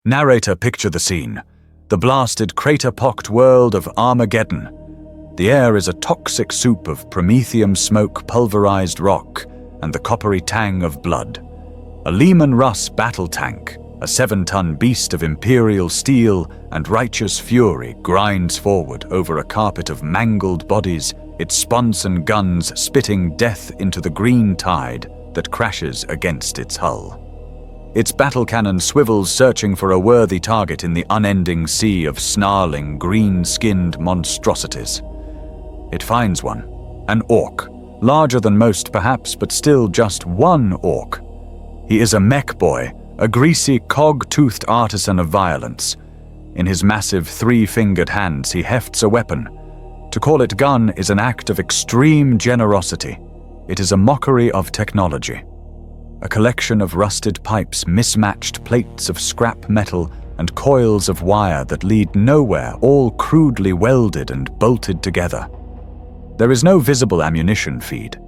Narrator, picture the scene. The blasted, crater-pocked world of Armageddon. The air is a toxic soup of promethium smoke, pulverized rock, and the coppery tang of blood. A Lehman Russ battle tank, a 7-ton beast of imperial steel and righteous fury, grinds forward over a carpet of mangled bodies, its sponson guns spitting death into the green tide that crashes against its hull. Its battle cannon swivels, searching for a worthy target in the unending sea of snarling, green-skinned monstrosities. It finds one, an orc, larger than most perhaps, but still just one orc. He is a mech boy, a greasy, cog-toothed artisan of violence. In his massive 3-fingered hands he hefts a weapon. To call it gun is an act of extreme generosity. It is a mockery of technology. A collection of rusted pipes, mismatched plates of scrap metal, and coils of wire that lead nowhere, all crudely welded and bolted together. There is no visible ammunition feed.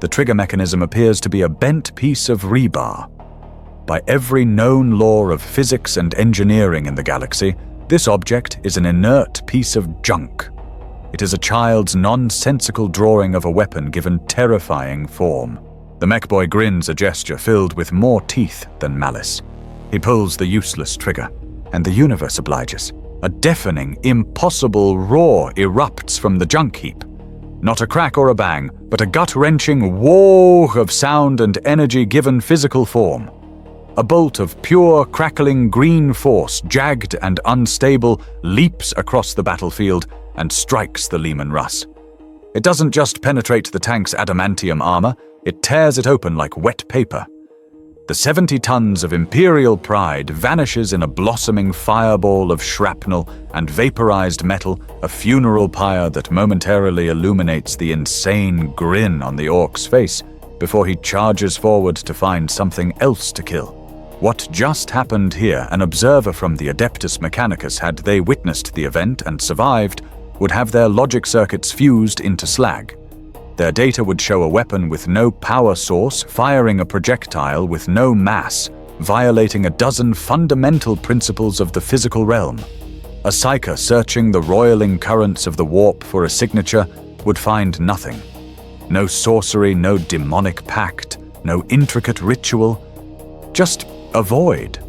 The trigger mechanism appears to be a bent piece of rebar. By every known law of physics and engineering in the galaxy, this object is an inert piece of junk. It is a child's nonsensical drawing of a weapon given terrifying form. The mech boy grins, a gesture filled with more teeth than malice. He pulls the useless trigger, and the universe obliges. A deafening, impossible roar erupts from the junk heap. Not a crack or a bang, but a gut-wrenching whoa of sound and energy given physical form. A bolt of pure, crackling green force, jagged and unstable, leaps across the battlefield and strikes the Lehman Russ. It doesn't just penetrate the tank's adamantium armor, it tears it open like wet paper. The 70 tons of Imperial pride vanishes in a blossoming fireball of shrapnel and vaporized metal, a funeral pyre that momentarily illuminates the insane grin on the orc's face before he charges forward to find something else to kill. What just happened here, an observer from the Adeptus Mechanicus, had they witnessed the event and survived, would have their logic circuits fused into slag. Their data would show a weapon with no power source firing a projectile with no mass, violating a dozen fundamental principles of the physical realm. A psyker searching the roiling currents of the warp for a signature would find nothing. No sorcery, no demonic pact, no intricate ritual. Just a void.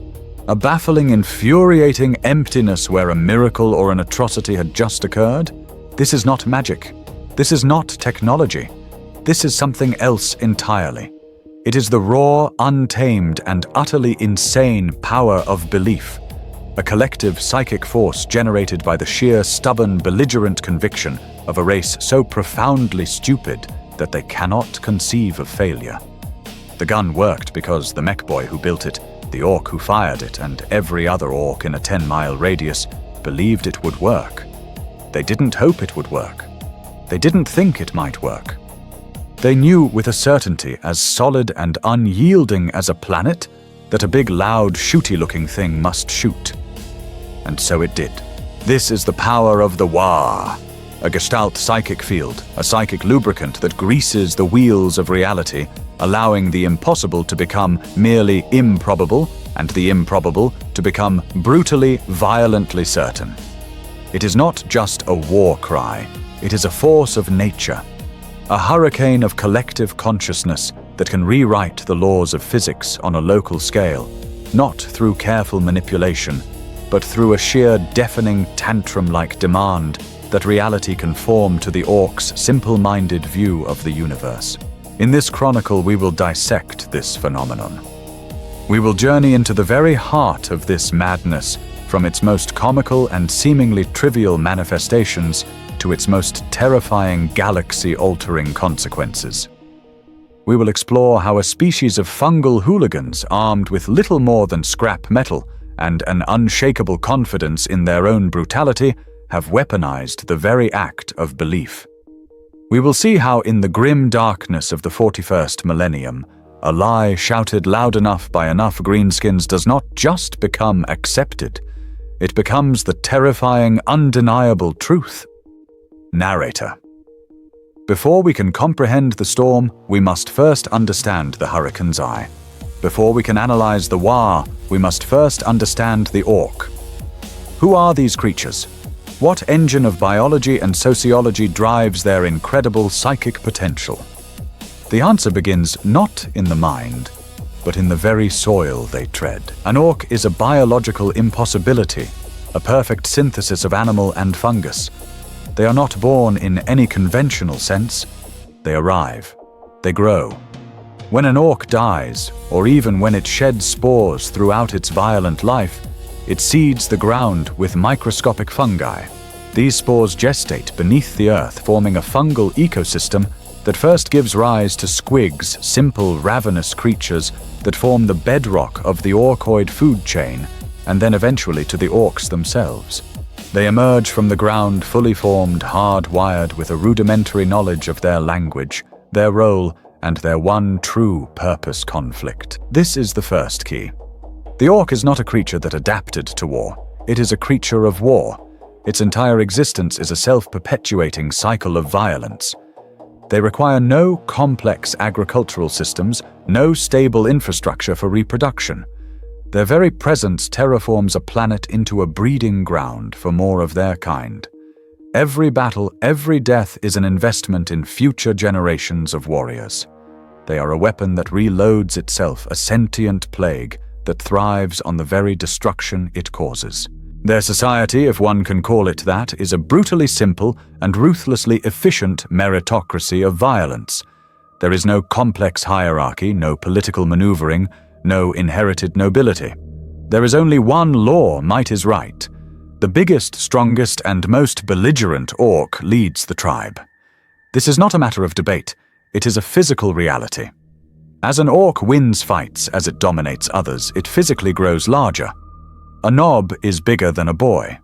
A baffling, infuriating emptiness where a miracle or an atrocity had just occurred. This is not magic. This is not technology. This is something else entirely. It is the raw, untamed, and utterly insane power of belief. A collective psychic force generated by the sheer, stubborn, belligerent conviction of a race so profoundly stupid that they cannot conceive of failure. The gun worked because the mech boy who built it, the orc who fired it, and every other orc in a 10-mile radius believed it would work. They didn't hope it would work. They didn't think it might work. They knew with a certainty as solid and unyielding as a planet that a big, loud, shooty-looking thing must shoot. And so it did. This is the power of the Wa, a gestalt psychic field, a psychic lubricant that greases the wheels of reality, allowing the impossible to become merely improbable and the improbable to become brutally, violently certain. It is not just a war cry. It is a force of nature, a hurricane of collective consciousness that can rewrite the laws of physics on a local scale, not through careful manipulation, but through a sheer deafening tantrum-like demand that reality conform to the orc's simple-minded view of the universe. In this chronicle, we will dissect this phenomenon. We will journey into the very heart of this madness, from its most comical and seemingly trivial manifestations to its most terrifying galaxy-altering consequences. We will explore how a species of fungal hooligans armed with little more than scrap metal and an unshakable confidence in their own brutality have weaponized the very act of belief. We will see how in the grim darkness of the 41st millennium, a lie shouted loud enough by enough greenskins does not just become accepted, it becomes the terrifying, undeniable truth. Narrator. Before we can comprehend the storm, we must first understand the hurricane's eye. Before we can analyze the War, we must first understand the Orc. Who are these creatures? What engine of biology and sociology drives their incredible psychic potential? The answer begins not in the mind, but in the very soil they tread. An orc is a biological impossibility, a perfect synthesis of animal and fungus. They are not born in any conventional sense. They arrive. They grow. When an orc dies, or even when it sheds spores throughout its violent life, it seeds the ground with microscopic fungi. These spores gestate beneath the earth, forming a fungal ecosystem that first gives rise to squigs, simple, ravenous creatures that form the bedrock of the orcoid food chain, and then eventually to the orcs themselves. They emerge from the ground fully formed, hardwired with a rudimentary knowledge of their language, their role, and their one true purpose conflict. This is the first key. The orc is not a creature that adapted to war. It is a creature of war. Its entire existence is a self-perpetuating cycle of violence. They require no complex agricultural systems, no stable infrastructure for reproduction. Their very presence terraforms a planet into a breeding ground for more of their kind. Every battle, every death is an investment in future generations of warriors. They are a weapon that reloads itself, a sentient plague that thrives on the very destruction it causes. Their society, if one can call it that, is a brutally simple and ruthlessly efficient meritocracy of violence. There is no complex hierarchy, no political maneuvering, no inherited nobility. There is only one law: might is right. The biggest, strongest, and most belligerent orc leads the tribe. This is not a matter of debate. It is a physical reality. As an orc wins fights as it dominates others, it physically grows larger. A knob is bigger than a boy.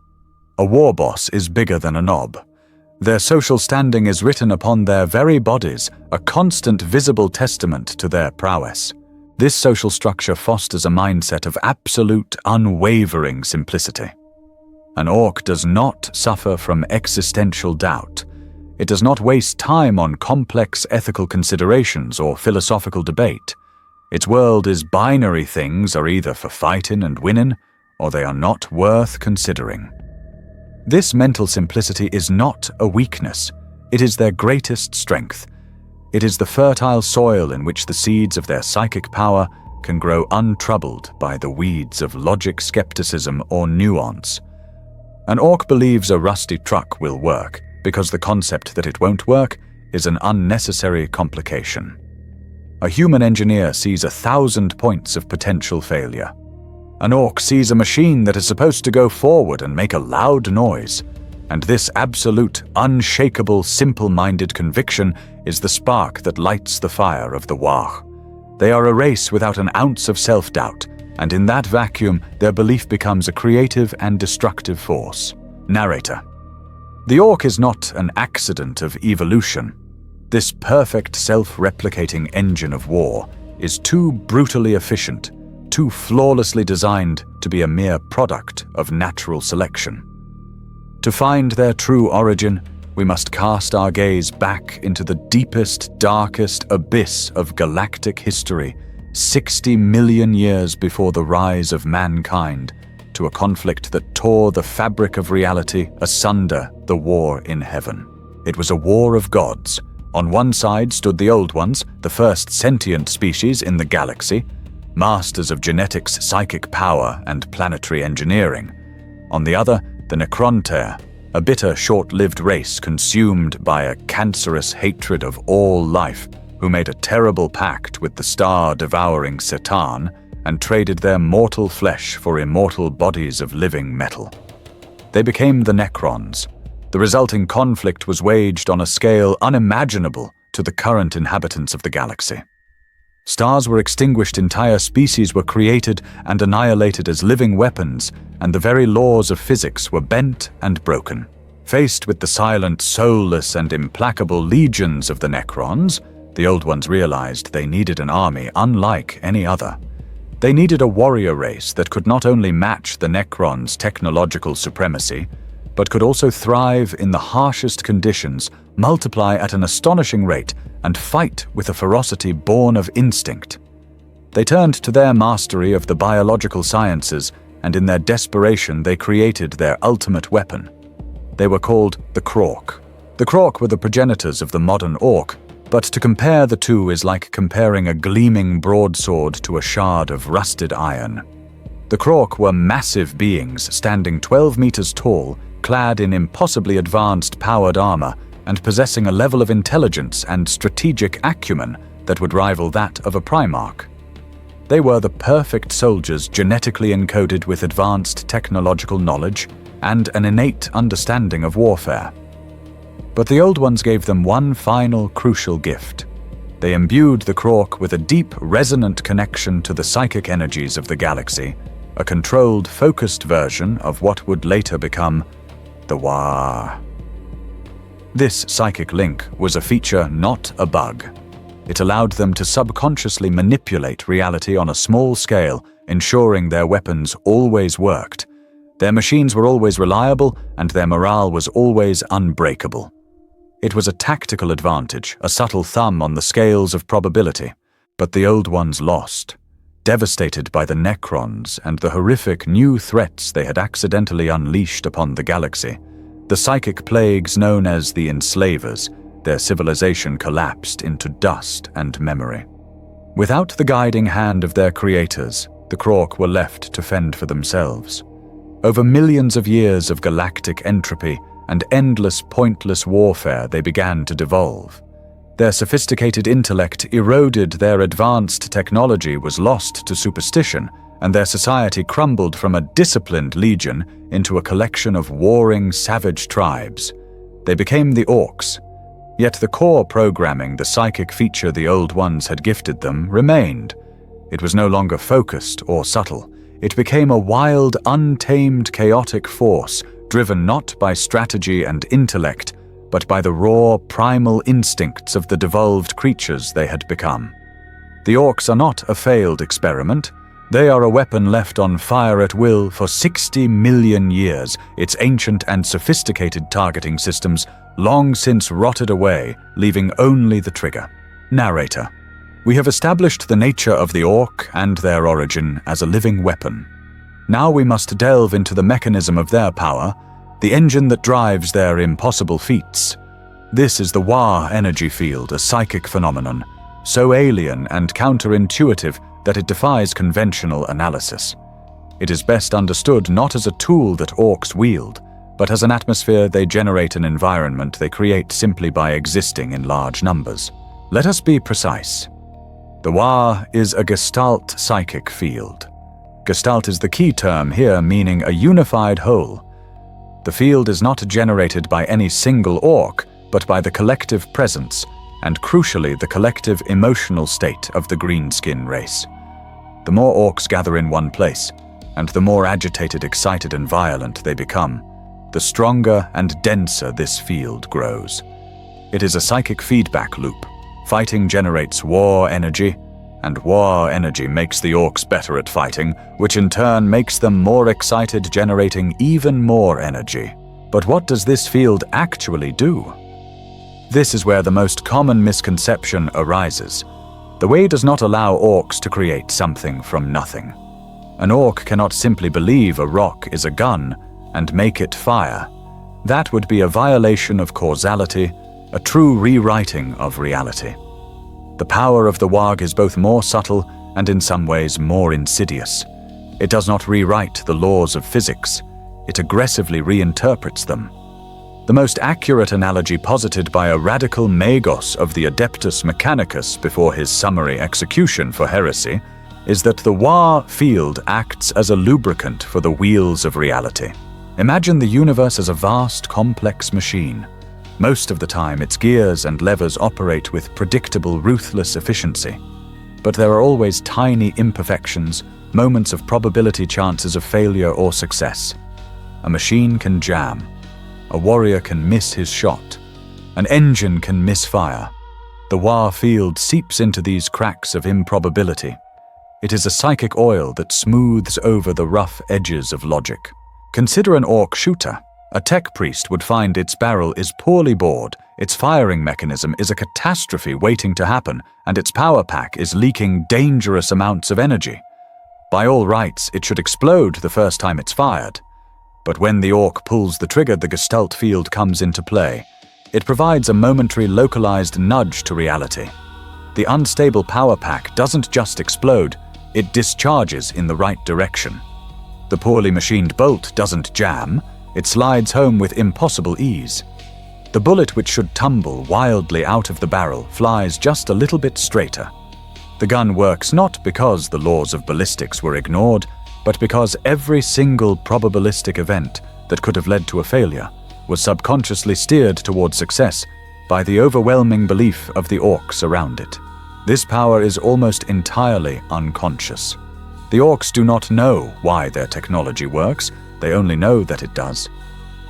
A war boss is bigger than a knob. Their social standing is written upon their very bodies, a constant visible testament to their prowess. This social structure fosters a mindset of absolute, unwavering simplicity. An orc does not suffer from existential doubt. It does not waste time on complex ethical considerations or philosophical debate. Its world is binary: things are either for fighting and winning, or they are not worth considering. This mental simplicity is not a weakness. It is their greatest strength. It is the fertile soil in which the seeds of their psychic power can grow untroubled by the weeds of logic, skepticism, or nuance. An orc believes a rusty truck will work because the concept that it won't work is an unnecessary complication. A human engineer sees 1,000 points of potential failure. An orc sees a machine that is supposed to go forward and make a loud noise, and this absolute, unshakable, simple-minded conviction is the spark that lights the fire of the War. They are a race without an ounce of self-doubt, and in that vacuum, their belief becomes a creative and destructive force. Narrator. The orc is not an accident of evolution. This perfect self-replicating engine of war is too brutally efficient, too flawlessly designed to be a mere product of natural selection. To find their true origin, we must cast our gaze back into the deepest, darkest abyss of galactic history, 60 million years before the rise of mankind, to a conflict that tore the fabric of reality asunder, the war in heaven. It was a war of gods. On one side stood the Old Ones, the first sentient species in the galaxy, masters of genetics, psychic power, and planetary engineering. On the other, the Necronter, a bitter, short-lived race consumed by a cancerous hatred of all life, who made a terrible pact with the star-devouring Satan and traded their mortal flesh for immortal bodies of living metal. They became the Necrons. The resulting conflict was waged on a scale unimaginable to the current inhabitants of the galaxy. Stars were extinguished, entire species were created and annihilated as living weapons, and the very laws of physics were bent and broken. Faced with the silent, soulless, and implacable legions of the Necrons, the Old Ones realized they needed an army unlike any other. They needed a warrior race that could not only match the Necrons' technological supremacy, but could also thrive in the harshest conditions, multiply at an astonishing rate, and fight with a ferocity born of instinct. They turned to their mastery of the biological sciences, and in their desperation they created their ultimate weapon. They were called the Krork. The Krork were the progenitors of the modern orc, but to compare the two is like comparing a gleaming broadsword to a shard of rusted iron. The Krork were massive beings standing 12 meters tall, clad in impossibly advanced powered armor, and possessing a level of intelligence and strategic acumen that would rival that of a Primarch. They were the perfect soldiers genetically encoded with advanced technological knowledge and an innate understanding of warfare. But the Old Ones gave them one final crucial gift. They imbued the Krork with a deep, resonant connection to the psychic energies of the galaxy, a controlled, focused version of what would later become the War. This psychic link was a feature, not a bug. It allowed them to subconsciously manipulate reality on a small scale, ensuring their weapons always worked. Their machines were always reliable, and their morale was always unbreakable. It was a tactical advantage, a subtle thumb on the scales of probability. But the Old Ones lost. Devastated by the Necrons and the horrific new threats they had accidentally unleashed upon the galaxy, the psychic plagues known as the Enslavers, their civilization collapsed into dust and memory. Without the guiding hand of their creators, the Krork were left to fend for themselves. Over millions of years of galactic entropy and endless pointless warfare, they began to devolve. Their sophisticated intellect eroded, their advanced technology was lost to superstition, and their society crumbled from a disciplined legion into a collection of warring, savage tribes. They became the Orcs. Yet the core programming, the psychic feature the Old Ones had gifted them, remained. It was no longer focused or subtle. It became a wild, untamed, chaotic force, driven not by strategy and intellect, but by the raw, primal instincts of the devolved creatures they had become. The Orcs are not a failed experiment. They are a weapon left on fire at will for 60 million years, its ancient and sophisticated targeting systems long since rotted away, leaving only the trigger. Narrator. We have established the nature of the Orc and their origin as a living weapon. Now we must delve into the mechanism of their power, the engine that drives their impossible feats. This is the War energy field, a psychic phenomenon, so alien and counterintuitive that it defies conventional analysis. It is best understood not as a tool that Orcs wield, but as an atmosphere they generate, an environment they create simply by existing in large numbers. Let us be precise. The War is a Gestalt psychic field. Gestalt is the key term here, meaning a unified whole. The field is not generated by any single Orc, but by the collective presence, and crucially the collective emotional state of the greenskin race. The more Orcs gather in one place, and the more agitated, excited, and violent they become, the stronger and denser this field grows. It is a psychic feedback loop. Fighting generates war energy, and war energy makes the Orcs better at fighting, which in turn makes them more excited, generating even more energy. But what does this field actually do? This is where the most common misconception arises. The way does not allow Orcs to create something from nothing. An Orc cannot simply believe a rock is a gun and make it fire. That would be a violation of causality, a true rewriting of reality. The power of the Warg is both more subtle and in some ways more insidious. It does not rewrite the laws of physics. It aggressively reinterprets them. The most accurate analogy posited by a radical magos of the Adeptus Mechanicus before his summary execution for heresy is that the War field acts as a lubricant for the wheels of reality. Imagine the universe as a vast, complex machine. Most of the time, its gears and levers operate with predictable, ruthless efficiency. But there are always tiny imperfections, moments of probability, chances of failure or success. A machine can jam. A warrior can miss his shot. An engine can misfire. The War field seeps into these cracks of improbability. It is a psychic oil that smooths over the rough edges of logic. Consider an Orc shooter. A tech priest would find its barrel is poorly bored, Its firing mechanism is a catastrophe waiting to happen, and its power pack is leaking dangerous amounts of energy. By all rights, it should explode the first time it's fired. But when the orc pulls the trigger, the Gestalt field comes into play. It provides a momentary localized nudge to reality. The unstable power pack doesn't just explode, it discharges in the right direction. The poorly machined bolt doesn't jam, it slides home with impossible ease. The bullet, which should tumble wildly out of the barrel, flies just a little bit straighter. The gun works not because the laws of ballistics were ignored, but because every single probabilistic event that could have led to a failure was subconsciously steered toward success by the overwhelming belief of the orcs around it. This power is almost entirely unconscious. The orcs do not know why their technology works, they only know that it does.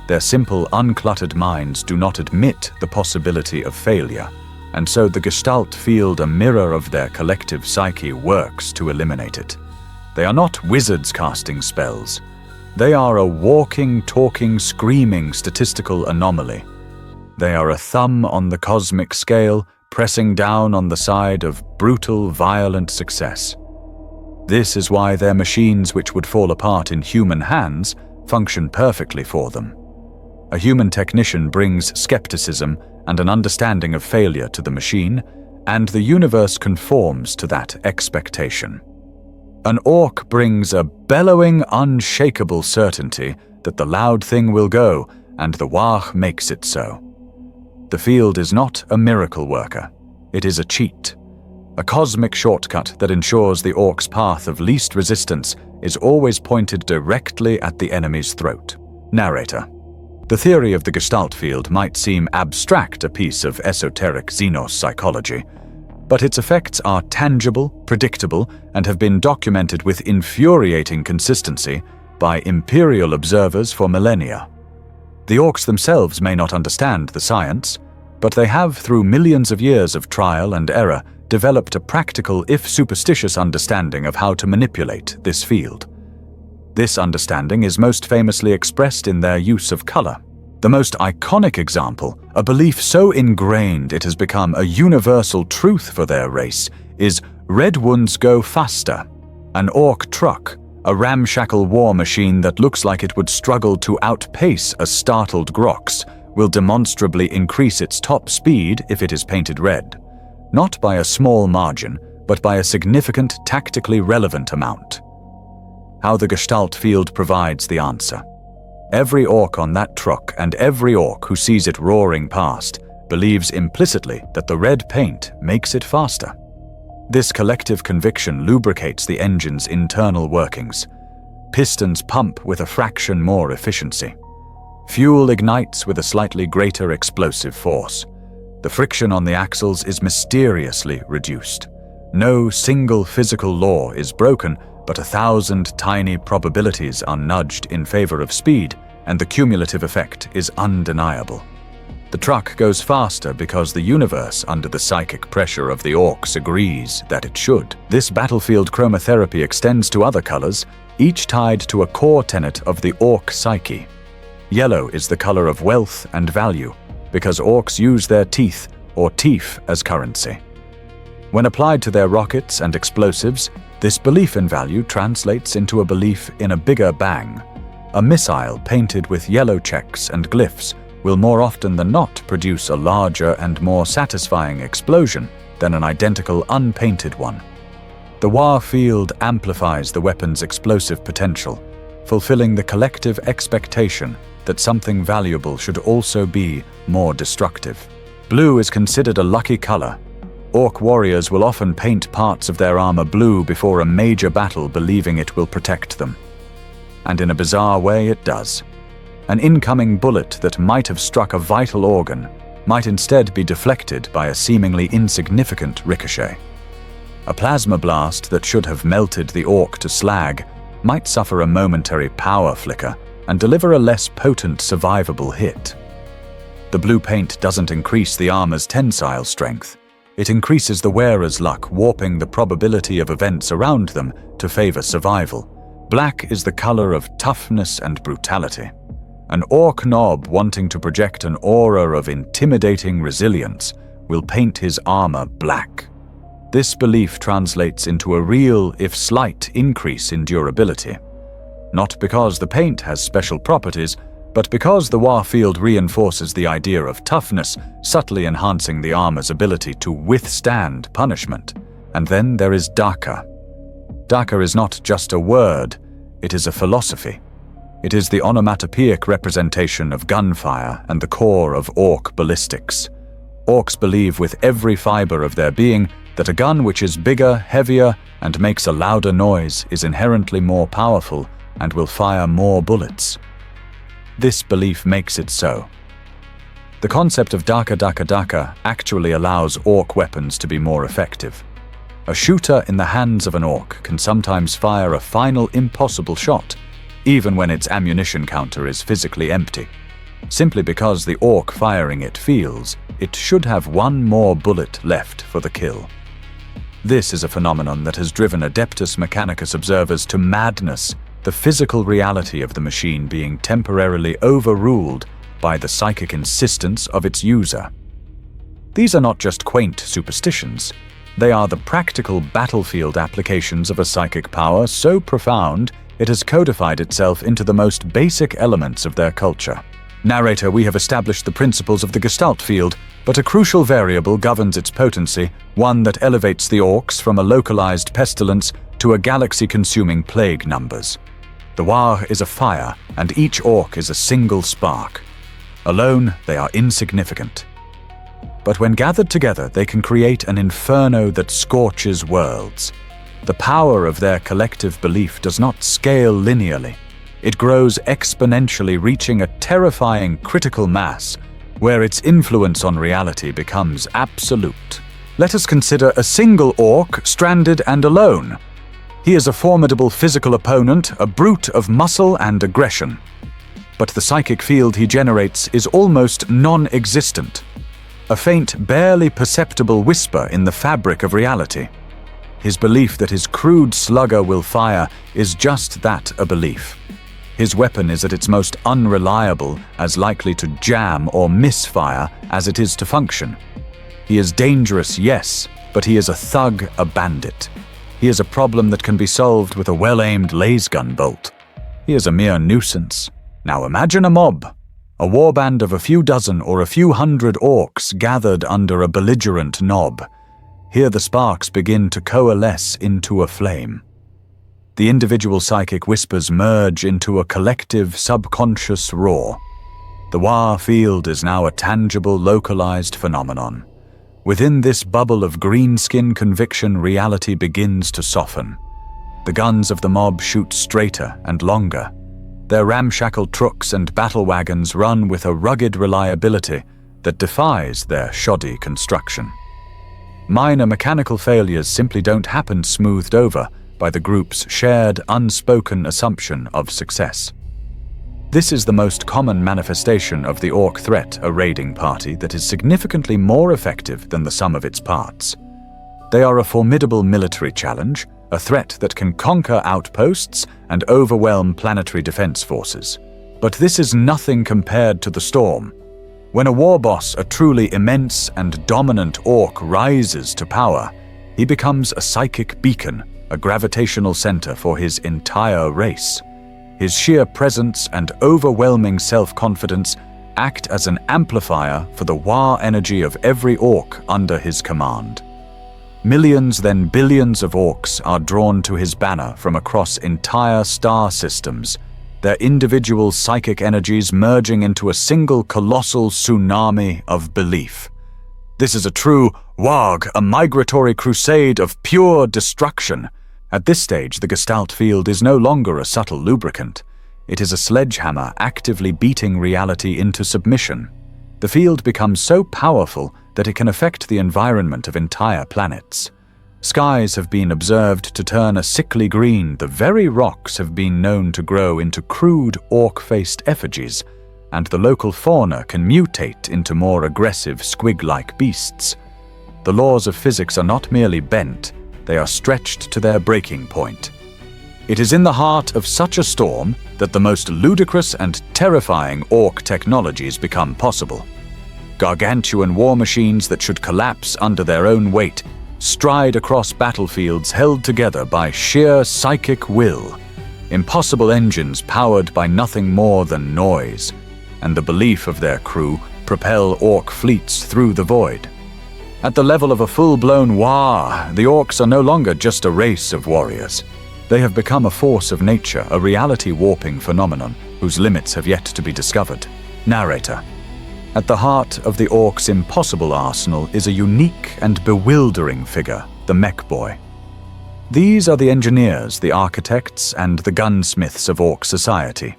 Their simple, uncluttered minds do not admit the possibility of failure, and so the Gestalt field, a mirror of their collective psyche, works to eliminate it. They are not wizards casting spells. They are a walking, talking, screaming statistical anomaly. They are a thumb on the cosmic scale, pressing down on the side of brutal, violent success. This is why their machines, which would fall apart in human hands, function perfectly for them. A human technician brings skepticism and an understanding of failure to the machine, and the universe conforms to that expectation. An orc brings a bellowing, unshakable certainty that the loud thing will go, and the Wah makes it so. The field is not a miracle worker. It is a cheat. A cosmic shortcut that ensures the orc's path of least resistance is always pointed directly at the enemy's throat. Narrator. The theory of the Gestalt field might seem abstract, a piece of esoteric Xenos psychology, but its effects are tangible, predictable, and have been documented with infuriating consistency by Imperial observers for millennia. The orcs themselves may not understand the science, but they have, through millions of years of trial and error, developed a practical, if superstitious, understanding of how to manipulate this field. This understanding is most famously expressed in their use of color. The most iconic example, a belief so ingrained it has become a universal truth for their race, is red wounds go faster. An orc truck, a ramshackle war machine that looks like it would struggle to outpace a startled grox, will demonstrably increase its top speed if it is painted red. Not by a small margin, but by a significant, tactically relevant amount. How the Gestalt field provides the answer. Every orc on that truck and every orc who sees it roaring past believes implicitly that the red paint makes it faster. This collective conviction lubricates the engine's internal workings. Pistons pump with a fraction more efficiency. Fuel ignites with a slightly greater explosive force. The friction on the axles is mysteriously reduced. No single physical law is broken, but 1,000 tiny probabilities are nudged in favor of speed, and the cumulative effect is undeniable. The truck goes faster because the universe, under the psychic pressure of the orcs, agrees that it should. This battlefield chromotherapy extends to other colors, each tied to a core tenet of the orc psyche. Yellow is the color of wealth and value, because orcs use their teeth, or teeth, as currency. When applied to their rockets and explosives, this belief in value translates into a belief in a bigger bang. A missile painted with yellow checks and glyphs will more often than not produce a larger and more satisfying explosion than an identical unpainted one. The Wah field amplifies the weapon's explosive potential, fulfilling the collective expectation that something valuable should also be more destructive. Blue is considered a lucky color. Orc warriors will often paint parts of their armor blue before a major battle, believing it will protect them. And in a bizarre way, it does. An incoming bullet that might have struck a vital organ might instead be deflected by a seemingly insignificant ricochet. A plasma blast that should have melted the orc to slag might suffer a momentary power flicker and deliver a less potent survivable hit. The blue paint doesn't increase the armor's tensile strength. It increases the wearer's luck, warping the probability of events around them to favor survival. Black is the color of toughness and brutality. An orc nob wanting to project an aura of intimidating resilience will paint his armor black. This belief translates into a real, if slight, increase in durability. Not because the paint has special properties, but because the Warfield reinforces the idea of toughness, subtly enhancing the armor's ability to withstand punishment. And then there is Daka. Daka is not just a word, it is a philosophy. It is the onomatopoeic representation of gunfire and the core of orc ballistics. Orcs believe with every fiber of their being that a gun which is bigger, heavier, and makes a louder noise is inherently more powerful and will fire more bullets. This belief makes it so. The concept of Daka actually allows orc weapons to be more effective. A shooter in the hands of an orc can sometimes fire a final impossible shot, even when its ammunition counter is physically empty, simply because the orc firing it feels it should have one more bullet left for the kill. This is a phenomenon that has driven Adeptus Mechanicus observers to madness, the physical reality of the machine being temporarily overruled by the psychic insistence of its user. These are not just quaint superstitions, they are the practical battlefield applications of a psychic power so profound it has codified itself into the most basic elements of their culture. Narrator, we have established the principles of the Gestalt field, but a crucial variable governs its potency, one that elevates the orcs from a localized pestilence to a galaxy-consuming plague numbers. The War is a fire, and each orc is a single spark. Alone, they are insignificant. But when gathered together, they can create an inferno that scorches worlds. The power of their collective belief does not scale linearly. It grows exponentially, reaching a terrifying critical mass, where its influence on reality becomes absolute. Let us consider a single orc stranded and alone. He is a formidable physical opponent, a brute of muscle and aggression. But the psychic field he generates is almost non-existent, a faint, barely perceptible whisper in the fabric of reality. His belief that his crude slugger will fire is just that, a belief. His weapon is at its most unreliable, as likely to jam or misfire as it is to function. He is dangerous, yes, but he is a thug, a bandit. He is a problem that can be solved with a well-aimed lasgun bolt. He is a mere nuisance. Now imagine a mob, a warband of a few dozen or a few hundred orcs gathered under a belligerent knob. Here the sparks begin to coalesce into a flame. The individual psychic whispers merge into a collective subconscious roar. The War field is now a tangible, localized phenomenon. Within this bubble of greenskin conviction, reality begins to soften. The guns of the mob shoot straighter and longer. Their ramshackle trucks and battle wagons run with a rugged reliability that defies their shoddy construction. Minor mechanical failures simply don't happen smoothed over by the group's shared, unspoken assumption of success. This is the most common manifestation of the orc threat, a raiding party that is significantly more effective than the sum of its parts. They are a formidable military challenge, a threat that can conquer outposts and overwhelm planetary defense forces. But this is nothing compared to the storm. When a war boss, a truly immense and dominant orc, rises to power, he becomes a psychic beacon, a gravitational center for his entire race. His sheer presence and overwhelming self-confidence act as an amplifier for the war energy of every orc under his command. Millions, then billions of orcs are drawn to his banner from across entire star systems, their individual psychic energies merging into a single colossal tsunami of belief. This is a true Warg, a migratory crusade of pure destruction. At this stage, the Gestalt field is no longer a subtle lubricant. It is a sledgehammer actively beating reality into submission. The field becomes so powerful that it can affect the environment of entire planets. Skies have been observed to turn a sickly green, the very rocks have been known to grow into crude orc-faced effigies, and the local fauna can mutate into more aggressive squig-like beasts. The laws of physics are not merely bent, they are stretched to their breaking point. It is in the heart of such a storm that the most ludicrous and terrifying orc technologies become possible. Gargantuan war machines that should collapse under their own weight stride across battlefields held together by sheer psychic will. Impossible engines powered by nothing more than noise, and the belief of their crew propel orc fleets through the void. At the level of a full-blown war, the orcs are no longer just a race of warriors. They have become a force of nature, a reality-warping phenomenon whose limits have yet to be discovered. Narrator. At the heart of the orcs' impossible arsenal is a unique and bewildering figure, the mech boy. These are the engineers, the architects, and the gunsmiths of orc society.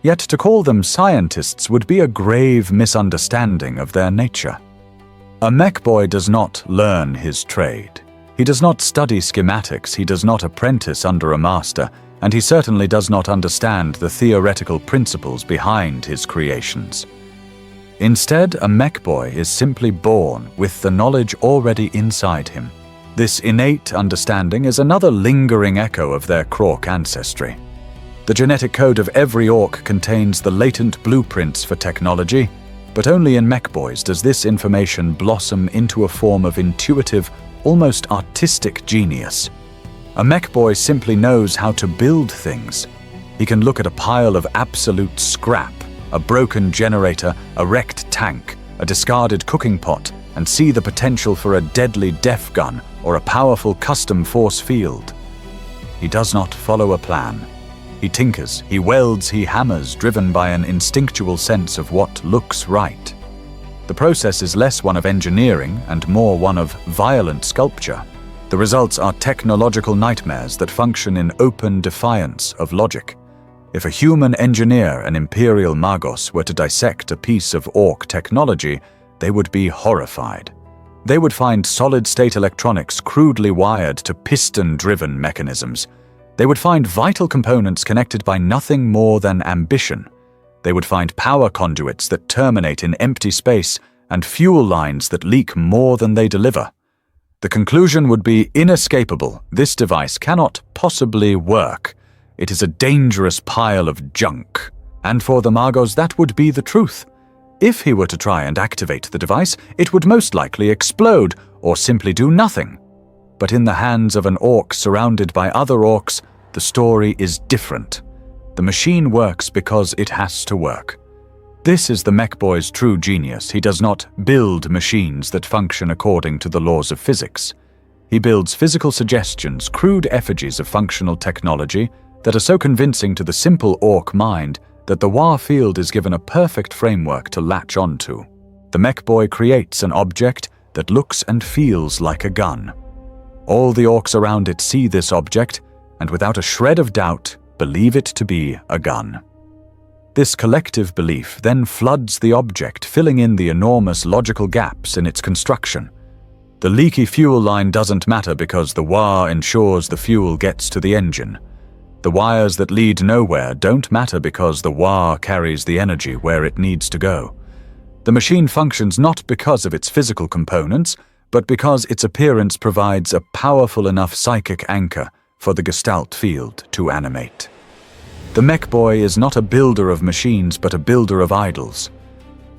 Yet to call them scientists would be a grave misunderstanding of their nature. A mech boy does not learn his trade. He does not study schematics, he does not apprentice under a master, and he certainly does not understand the theoretical principles behind his creations. Instead, a mech boy is simply born with the knowledge already inside him. This innate understanding is another lingering echo of their Krork ancestry. The genetic code of every orc contains the latent blueprints for technology, but only in mech boys does this information blossom into a form of intuitive, almost artistic genius. A mech boy simply knows how to build things. He can look at a pile of absolute scrap, a broken generator, a wrecked tank, a discarded cooking pot, and see the potential for a deadly def gun or a powerful custom force field. He does not follow a plan. He tinkers, he welds, he hammers, driven by an instinctual sense of what looks right. The process is less one of engineering and more one of violent sculpture. The results are technological nightmares that function in open defiance of logic. If a human engineer, an Imperial Magos, were to dissect a piece of orc technology, they would be horrified. They would find solid-state electronics crudely wired to piston-driven mechanisms. They would find vital components connected by nothing more than ambition. They would find power conduits that terminate in empty space and fuel lines that leak more than they deliver. The conclusion would be inescapable. This device cannot possibly work. It is a dangerous pile of junk. And for the Magos, that would be the truth. If he were to try and activate the device, it would most likely explode or simply do nothing. But in the hands of an orc surrounded by other orcs, the story is different. The machine works because it has to work. This is the mech boy's true genius. He does not build machines that function according to the laws of physics. He builds physical suggestions, crude effigies of functional technology that are so convincing to the simple orc mind that the war field is given a perfect framework to latch onto. The mech boy creates an object that looks and feels like a gun. All the orcs around it see this object, and without a shred of doubt, believe it to be a gun. This collective belief then floods the object, filling in the enormous logical gaps in its construction. The leaky fuel line doesn't matter because the wah ensures the fuel gets to the engine. The wires that lead nowhere don't matter because the wah carries the energy where it needs to go. The machine functions not because of its physical components, but because its appearance provides a powerful enough psychic anchor for the Gestalt field to animate. The mech boy is not a builder of machines, but a builder of idols.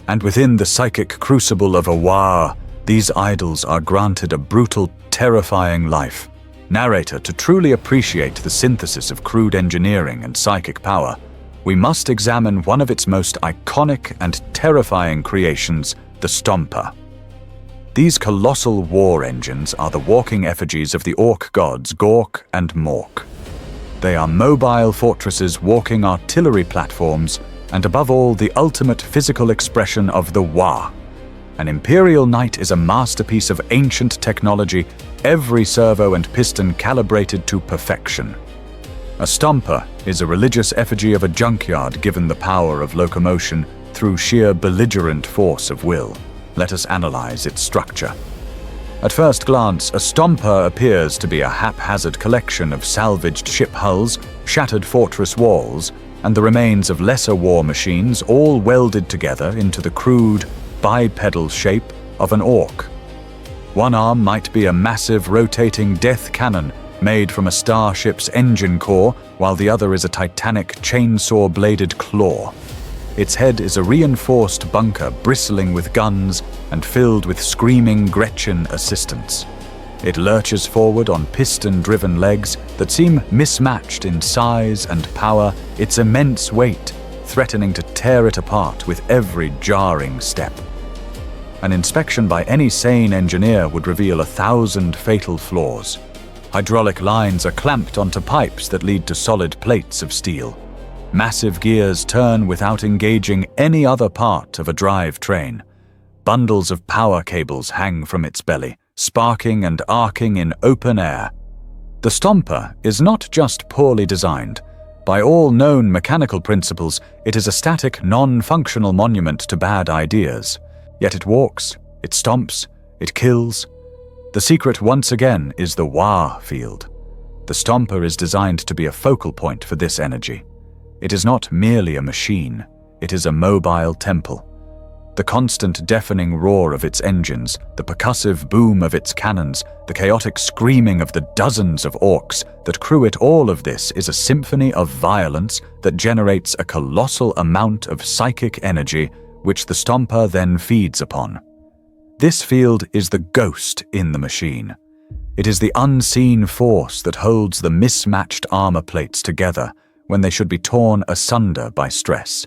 And within the psychic crucible of a wah, these idols are granted a brutal, terrifying life. Narrator, to truly appreciate the synthesis of crude engineering and psychic power, we must examine one of its most iconic and terrifying creations, the Stomper. These colossal war engines are the walking effigies of the orc gods Gork and Mork. They are mobile fortresses, walking artillery platforms, and above all, the ultimate physical expression of the Wah. An Imperial Knight is a masterpiece of ancient technology, every servo and piston calibrated to perfection. A Stomper is a religious effigy of a junkyard given the power of locomotion through sheer belligerent force of will. Let us analyze its structure. At first glance, a Stomper appears to be a haphazard collection of salvaged ship hulls, shattered fortress walls, and the remains of lesser war machines all welded together into the crude, bipedal shape of an orc. One arm might be a massive rotating death cannon made from a starship's engine core, while the other is a titanic chainsaw-bladed claw. Its head is a reinforced bunker bristling with guns and filled with screaming Gretchen assistants. It lurches forward on piston-driven legs that seem mismatched in size and power, its immense weight threatening to tear it apart with every jarring step. An inspection by any sane engineer would reveal 1,000 fatal flaws. Hydraulic lines are clamped onto pipes that lead to solid plates of steel. Massive gears turn without engaging any other part of a drive train. Bundles of power cables hang from its belly, sparking and arcing in open air. The Stomper is not just poorly designed. By all known mechanical principles, it is a static, non-functional monument to bad ideas. Yet it walks, it stomps, it kills. The secret once again is the Wa field. The Stomper is designed to be a focal point for this energy. It is not merely a machine, it is a mobile temple. The constant deafening roar of its engines, the percussive boom of its cannons, the chaotic screaming of the dozens of orcs that crew it, all of this is a symphony of violence that generates a colossal amount of psychic energy which the Stomper then feeds upon. This field is the ghost in the machine. It is the unseen force that holds the mismatched armor plates together when they should be torn asunder by stress.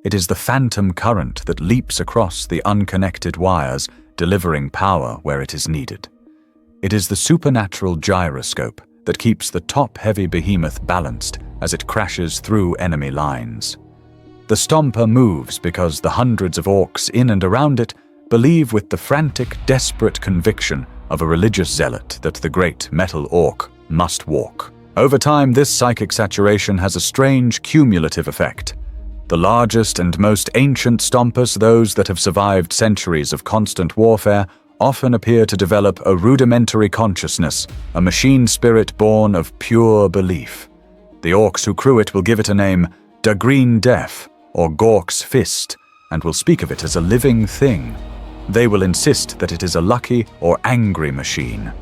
It is the phantom current that leaps across the unconnected wires, delivering power where it is needed. It is the supernatural gyroscope that keeps the top-heavy behemoth balanced as it crashes through enemy lines. The Stomper moves because the hundreds of orcs in and around it believe with the frantic, desperate conviction of a religious zealot that the great metal orc must walk. Over time, this psychic saturation has a strange cumulative effect. The largest and most ancient Stompers, those that have survived centuries of constant warfare, often appear to develop a rudimentary consciousness, a machine spirit born of pure belief. The orcs who crew it will give it a name, Da Green Death, or Gork's Fist, and will speak of it as a living thing. They will insist that it is a lucky or angry machine.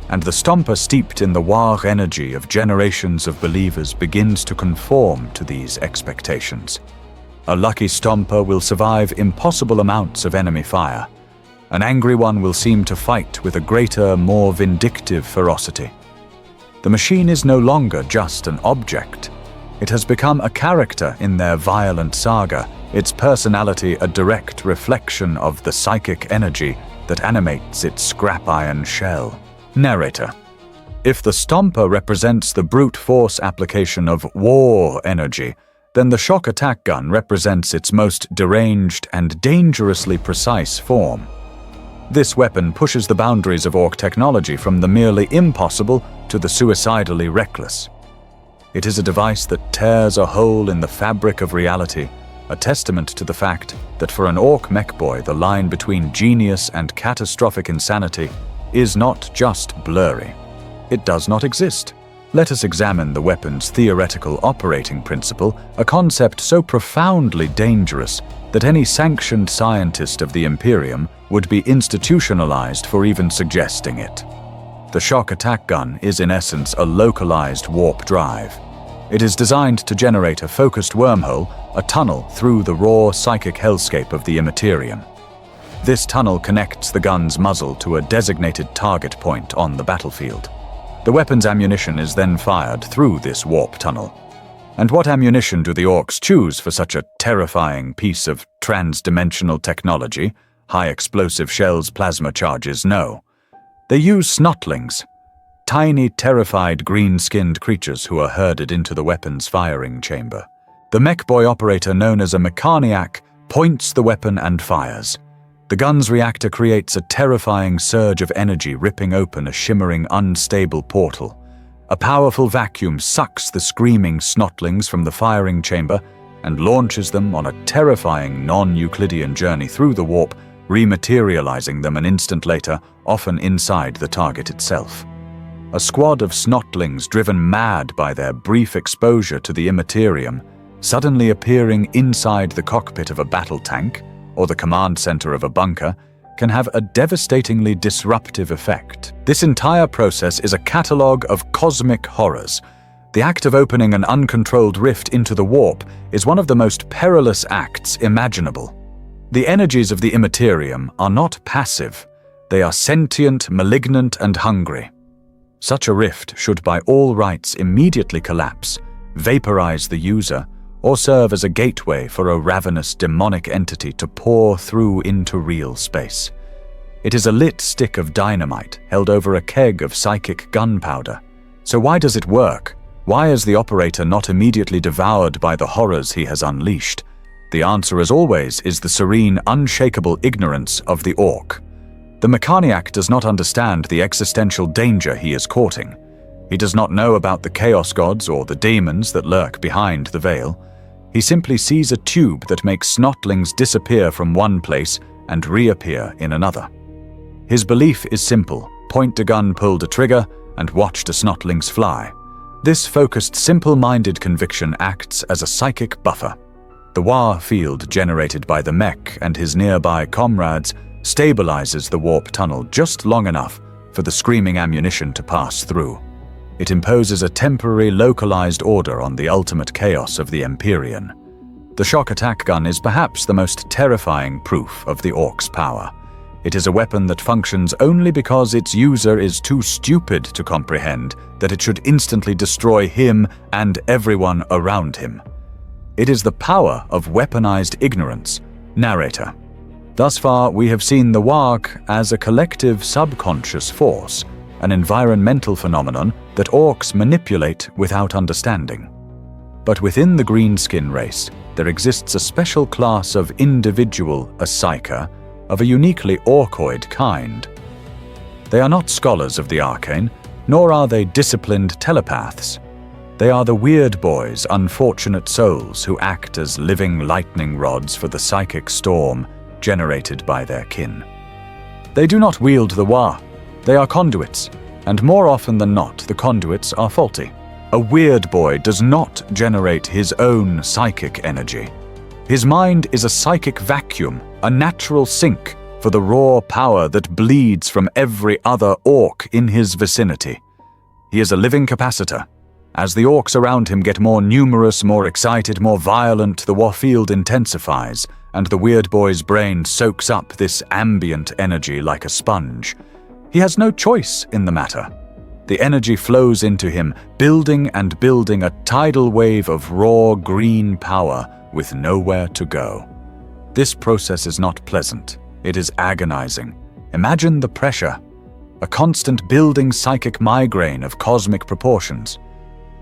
And the Stomper, steeped in the War energy of generations of believers, begins to conform to these expectations. A lucky Stomper will survive impossible amounts of enemy fire. An angry one will seem to fight with a greater, more vindictive ferocity. The machine is no longer just an object. It has become a character in their violent saga, its personality a direct reflection of the psychic energy that animates its scrap iron shell. Narrator. If the Stomper represents the brute force application of war energy, then the shock attack gun represents its most deranged and dangerously precise form. This weapon pushes the boundaries of orc technology from the merely impossible to the suicidally reckless. It is a device that tears a hole in the fabric of reality, a testament to the fact that for an orc mechboy, the line between genius and catastrophic insanity is not just blurry. It does not exist. Let us examine the weapon's theoretical operating principle, a concept so profoundly dangerous that any sanctioned scientist of the Imperium would be institutionalized for even suggesting it. The shock attack gun is in essence a localized warp drive. It is designed to generate a focused wormhole, a tunnel through the raw psychic hellscape of the Imperium. This tunnel connects the gun's muzzle to a designated target point on the battlefield. The weapon's ammunition is then fired through this warp tunnel. And what ammunition do the orcs choose for such a terrifying piece of trans-dimensional technology? High explosive shells, plasma charges? No. They use snotlings, tiny, terrified, green-skinned creatures who are herded into the weapon's firing chamber. The mechboy operator, known as a mechaniac, points the weapon and fires. The gun's reactor creates a terrifying surge of energy, ripping open a shimmering, unstable portal. A powerful vacuum sucks the screaming snotlings from the firing chamber and launches them on a terrifying non-Euclidean journey through the warp, rematerializing them an instant later, often inside the target itself. A squad of snotlings driven mad by their brief exposure to the Imperium, suddenly appearing inside the cockpit of a battle tank or the command center of a bunker, can have a devastatingly disruptive effect. This entire process is a catalogue of cosmic horrors. The act of opening an uncontrolled rift into the warp is one of the most perilous acts imaginable. The energies of the Imperium are not passive. They are sentient, malignant, and hungry. Such a rift should by all rights immediately collapse, vaporize the user, or serve as a gateway for a ravenous demonic entity to pour through into real space. It is a lit stick of dynamite held over a keg of psychic gunpowder. So why does it work? Why is the operator not immediately devoured by the horrors he has unleashed? The answer, as always, is the serene, unshakable ignorance of the orc. The Mechaniac does not understand the existential danger he is courting. He does not know about the chaos gods or the demons that lurk behind the veil. He simply sees a tube that makes snotlings disappear from one place and reappear in another. His belief is simple: point a gun, pull the trigger, and watch the snotlings fly. This focused, simple-minded conviction acts as a psychic buffer. The War field generated by the mech and his nearby comrades stabilizes the warp tunnel just long enough for the screaming ammunition to pass through. It imposes a temporary, localized order on the ultimate chaos of the Imperium. The shock attack gun is perhaps the most terrifying proof of the orc's power. It is a weapon that functions only because its user is too stupid to comprehend that it should instantly destroy him and everyone around him. It is the power of weaponized ignorance. Narrator. Thus far, we have seen the Warg as a collective subconscious force, an environmental phenomenon that orcs manipulate without understanding. But within the greenskin race, there exists a special class of individual psyker of a uniquely orcoid kind. They are not scholars of the arcane, nor are they disciplined telepaths. They are the weird boys, unfortunate souls who act as living lightning rods for the psychic storm generated by their kin. They do not wield the Wa. They are conduits, and more often than not, the conduits are faulty. A weird boy does not generate his own psychic energy. His mind is a psychic vacuum, a natural sink for the raw power that bleeds from every other orc in his vicinity. He is a living capacitor. As the orcs around him get more numerous, more excited, more violent, the warfield intensifies, and the weird boy's brain soaks up this ambient energy like a sponge. He has no choice in the matter. The energy flows into him, building and building a tidal wave of raw green power with nowhere to go. This process is not pleasant. It is agonizing. Imagine the pressure. A constant building psychic migraine of cosmic proportions.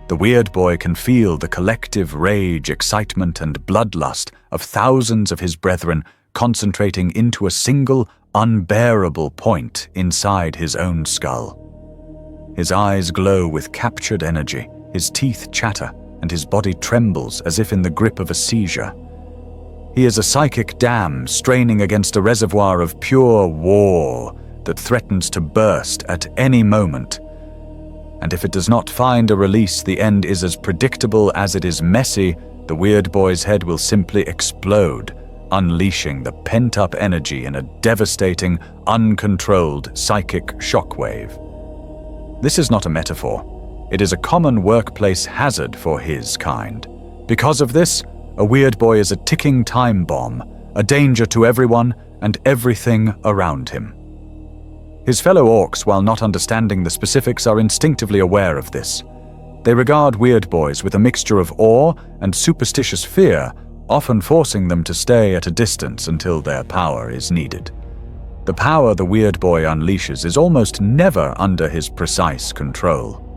The weird boy can feel the collective rage, excitement, and bloodlust of thousands of his brethren concentrating into a single, unbearable point inside his own skull. His eyes glow with captured energy, his teeth chatter, and his body trembles as if in the grip of a seizure. He is a psychic dam straining against a reservoir of pure war that threatens to burst at any moment. And if it does not find a release, the end is as predictable as it is messy. The weird boy's head will simply explode, unleashing the pent-up energy in a devastating, uncontrolled psychic shockwave. This is not a metaphor. It is a common workplace hazard for his kind. Because of this, a weird boy is a ticking time bomb, a danger to everyone and everything around him. His fellow orcs, while not understanding the specifics, are instinctively aware of this. They regard weird boys with a mixture of awe and superstitious fear, often forcing them to stay at a distance until their power is needed. The power the weird boy unleashes is almost never under his precise control.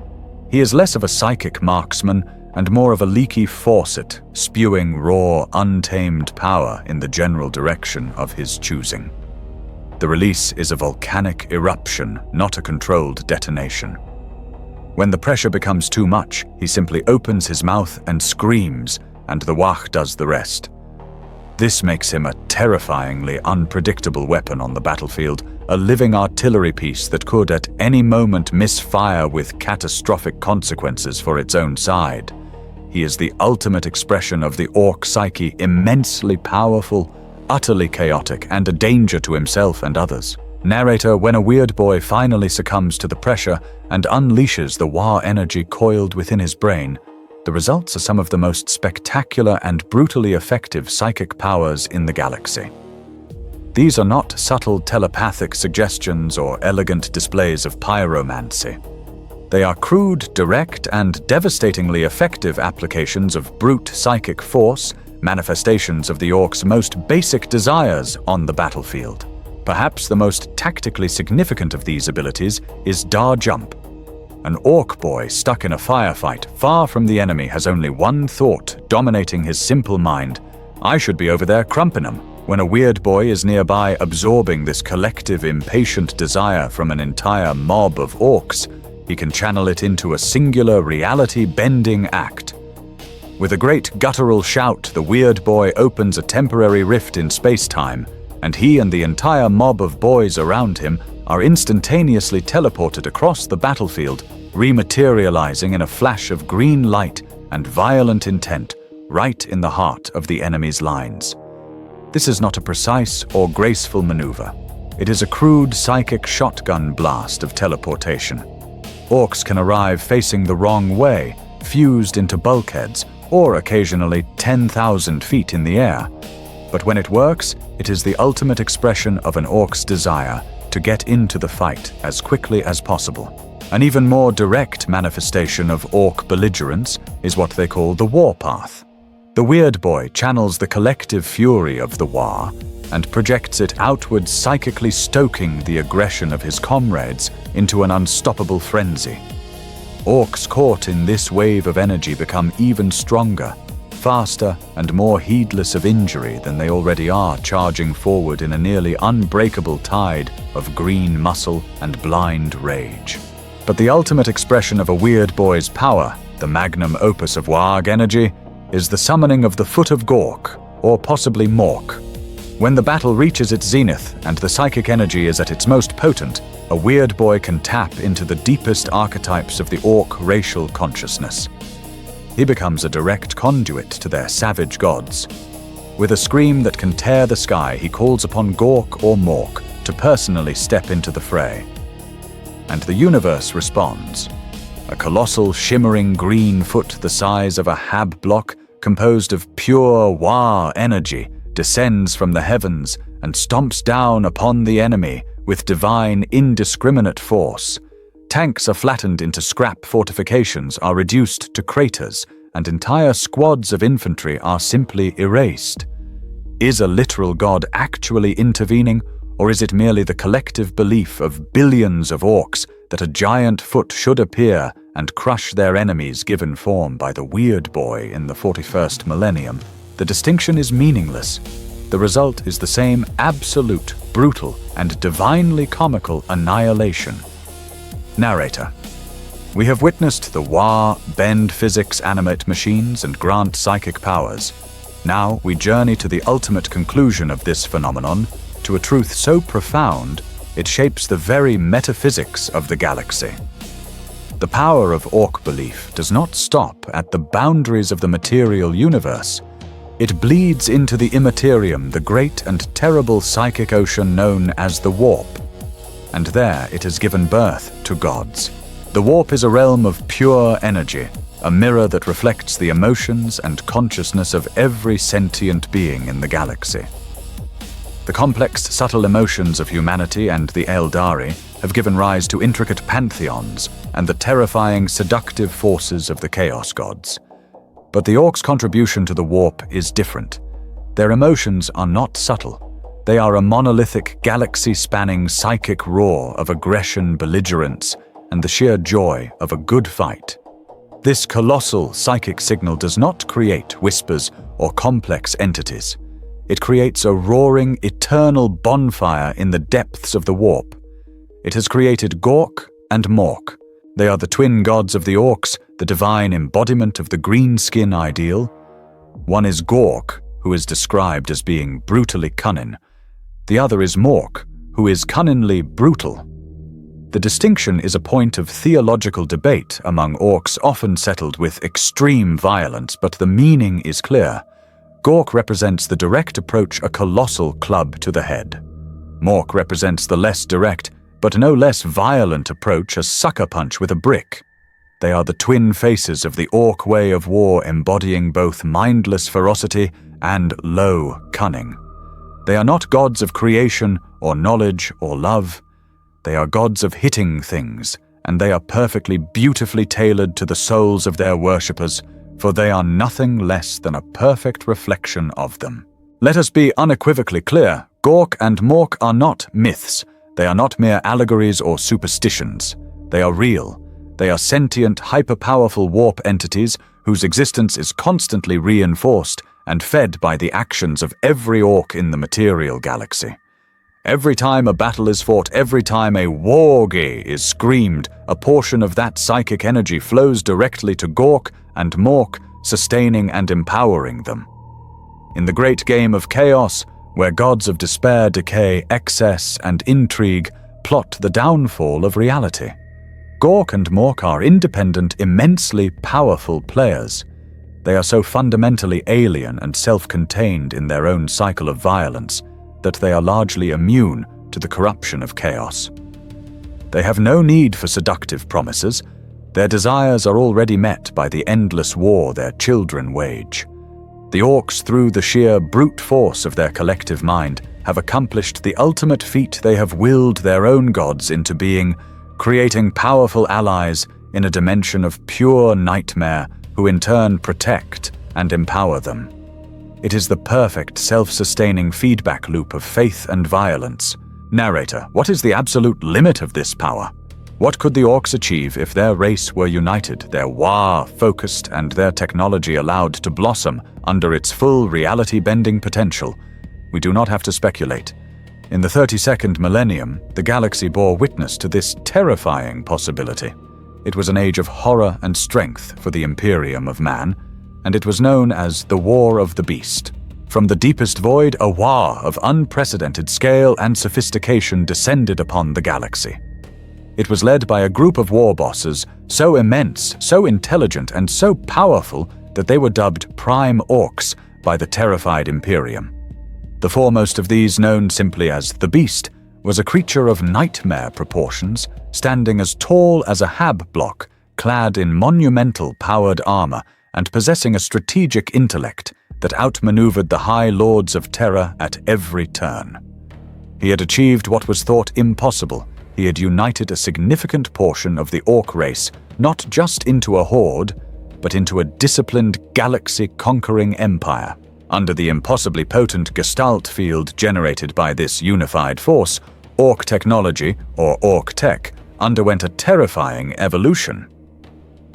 He is less of a psychic marksman and more of a leaky faucet, spewing raw, untamed power in the general direction of his choosing. The release is a volcanic eruption, not a controlled detonation. When the pressure becomes too much, he simply opens his mouth and screams, and the Wach does the rest. This makes him a terrifyingly unpredictable weapon on the battlefield, a living artillery piece that could at any moment misfire with catastrophic consequences for its own side. He is the ultimate expression of the orc psyche, immensely powerful, utterly chaotic and a danger to himself and others. Narrator, when a weird boy finally succumbs to the pressure and unleashes the War energy coiled within his brain, the results are some of the most spectacular and brutally effective psychic powers in the galaxy. These are not subtle telepathic suggestions or elegant displays of pyromancy. They are crude, direct, and devastatingly effective applications of brute psychic force, manifestations of the Orc's most basic desires on the battlefield. Perhaps the most tactically significant of these abilities is Da Jump. An Orc boy stuck in a firefight far from the enemy has only one thought dominating his simple mind: I should be over there crumping him. When a weird boy is nearby absorbing this collective impatient desire from an entire mob of Orcs, he can channel it into a singular reality-bending act. With a great guttural shout, the weird boy opens a temporary rift in space-time, and he and the entire mob of boys around him are instantaneously teleported across the battlefield, rematerializing in a flash of green light and violent intent right in the heart of the enemy's lines. This is not a precise or graceful maneuver. It is a crude psychic shotgun blast of teleportation. Orcs can arrive facing the wrong way, fused into bulkheads, or occasionally 10,000 feet in the air. But when it works, it is the ultimate expression of an Orc's desire to get into the fight as quickly as possible. An even more direct manifestation of Orc belligerence is what they call the warpath. The weird boy channels the collective fury of the War and projects it outward, psychically stoking the aggression of his comrades into an unstoppable frenzy. Orcs caught in this wave of energy become even stronger, faster, and more heedless of injury than they already are, charging forward in a nearly unbreakable tide of green muscle and blind rage. But the ultimate expression of a weird boy's power, the magnum opus of Warg energy, is the summoning of the Foot of Gork, or possibly Mork. When the battle reaches its zenith and the psychic energy is at its most potent, a weird boy can tap into the deepest archetypes of the Orc racial consciousness. He becomes a direct conduit to their savage gods. With a scream that can tear the sky, he calls upon Gork or Mork to personally step into the fray. And the universe responds. A colossal shimmering green foot the size of a hab block, composed of pure War energy, descends from the heavens and stomps down upon the enemy with divine, indiscriminate force. Tanks are flattened into scrap, fortifications are reduced to craters, and entire squads of infantry are simply erased. Is a literal god actually intervening, or is it merely the collective belief of billions of Orcs that a giant foot should appear and crush their enemies given form by the weird boy in the 41st millennium? The distinction is meaningless. The result is the same absolute, brutal, and divinely comical annihilation. Narrator: we have witnessed the War bend physics, animate machines, and grant psychic powers. Now we journey to the ultimate conclusion of this phenomenon, to a truth so profound it shapes the very metaphysics of the galaxy. The power of Orc belief does not stop at the boundaries of the material universe. It bleeds into the Imperium, the great and terrible psychic ocean known as the Warp. And there it has given birth to gods. The Warp is a realm of pure energy, a mirror that reflects the emotions and consciousness of every sentient being in the galaxy. The complex, subtle emotions of humanity and the Eldari have given rise to intricate pantheons and the terrifying, seductive forces of the Chaos Gods. But the Orcs' contribution to the Warp is different. Their emotions are not subtle. They are a monolithic, galaxy-spanning psychic roar of aggression, belligerence, and the sheer joy of a good fight. This colossal psychic signal does not create whispers or complex entities. It creates a roaring, eternal bonfire in the depths of the Warp. It has created Gork and Mork. They are the twin gods of the Orcs, the divine embodiment of the green skin ideal. One is Gork, who is described as being brutally cunning. The other is Mork, who is cunningly brutal. The distinction is a point of theological debate among Orcs, often settled with extreme violence, but the meaning is clear. Gork represents the direct approach, a colossal club to the head. Mork represents the less direct, but no less violent approach, a sucker punch with a brick. They are the twin faces of the orc way of war, embodying both mindless ferocity and low cunning. They are not gods of creation or knowledge or love. They are gods of hitting things, and they are perfectly, beautifully tailored to the souls of their worshippers, for they are nothing less than a perfect reflection of them. Let us be unequivocally clear, Gork and Mork are not myths. They are not mere allegories or superstitions. They are real. They are sentient, hyper-powerful warp entities whose existence is constantly reinforced and fed by the actions of every orc in the material galaxy. Every time a battle is fought, every time a wargy is screamed, a portion of that psychic energy flows directly to Gork and Mork, sustaining and empowering them. In the great game of chaos, where gods of despair, decay, excess, and intrigue plot the downfall of reality, Gork and Mork are independent, immensely powerful players. They are so fundamentally alien and self-contained in their own cycle of violence that they are largely immune to the corruption of chaos. They have no need for seductive promises. Their desires are already met by the endless war their children wage. The orcs, through the sheer brute force of their collective mind, have accomplished the ultimate feat. They have willed their own gods into being, creating powerful allies in a dimension of pure nightmare who in turn protect and empower them. It is the perfect self-sustaining feedback loop of faith and violence. Narrator, what is the absolute limit of this power? What could the orcs achieve if their race were united, their Wa focused, and their technology allowed to blossom under its full reality-bending potential? We do not have to speculate. In the 32nd millennium, the galaxy bore witness to this terrifying possibility. It was an age of horror and strength for the Imperium of man, and it was known as the War of the Beast. From the deepest void, a Wa of unprecedented scale and sophistication descended upon the galaxy. It was led by a group of war bosses so immense, so intelligent, and so powerful that they were dubbed Prime Orcs by the terrified Imperium. The foremost of these, known simply as the Beast, was a creature of nightmare proportions, standing as tall as a hab block, clad in monumental powered armor, and possessing a strategic intellect that outmaneuvered the High Lords of Terror at every turn. He had achieved what was thought impossible. He had united a significant portion of the orc race, not just into a horde, but into a disciplined, galaxy-conquering empire. Under the impossibly potent gestalt field generated by this unified force, orc technology, or orc tech, underwent a terrifying evolution.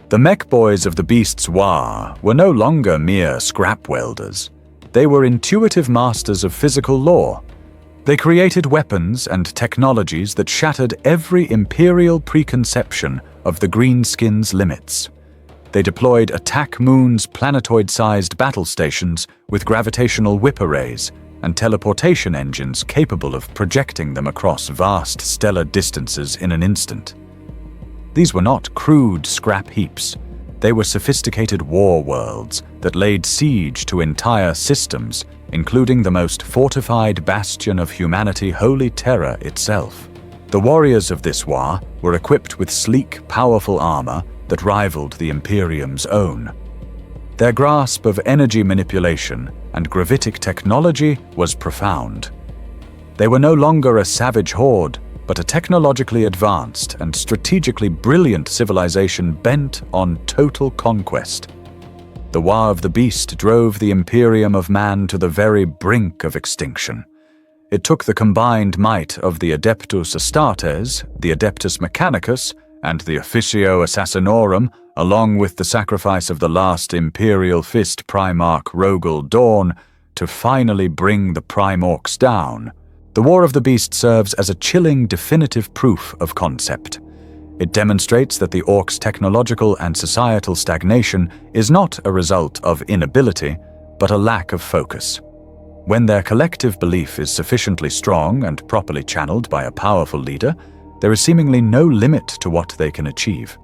The mech boys of the Beast's Wa were no longer mere scrap welders. They were intuitive masters of physical law. They created weapons and technologies that shattered every imperial preconception of the Greenskins' limits. They deployed attack moons, planetoid-sized battle stations with gravitational whip arrays and teleportation engines capable of projecting them across vast stellar distances in an instant. These were not crude scrap heaps. They were sophisticated war worlds that laid siege to entire systems, including the most fortified bastion of humanity, Holy Terror itself. The warriors of this Wa were equipped with sleek, powerful armor that rivaled the Imperium's own. Their grasp of energy manipulation and gravitic technology was profound. They were no longer a savage horde, but a technologically advanced and strategically brilliant civilization bent on total conquest. The Wa of the Beast drove the Imperium of man to the very brink of extinction. It took the combined might of the Adeptus Astartes, the Adeptus Mechanicus, and the Officio Assassinorum, along with the sacrifice of the last Imperial Fist Primarch Rogel Dawn, to finally bring the Prime Orcs down. The War of the Beast serves as a chilling, definitive proof of concept. It demonstrates that the Orcs' technological and societal stagnation is not a result of inability, but a lack of focus. When their collective belief is sufficiently strong and properly channeled by a powerful leader, there is seemingly no limit to what they can achieve.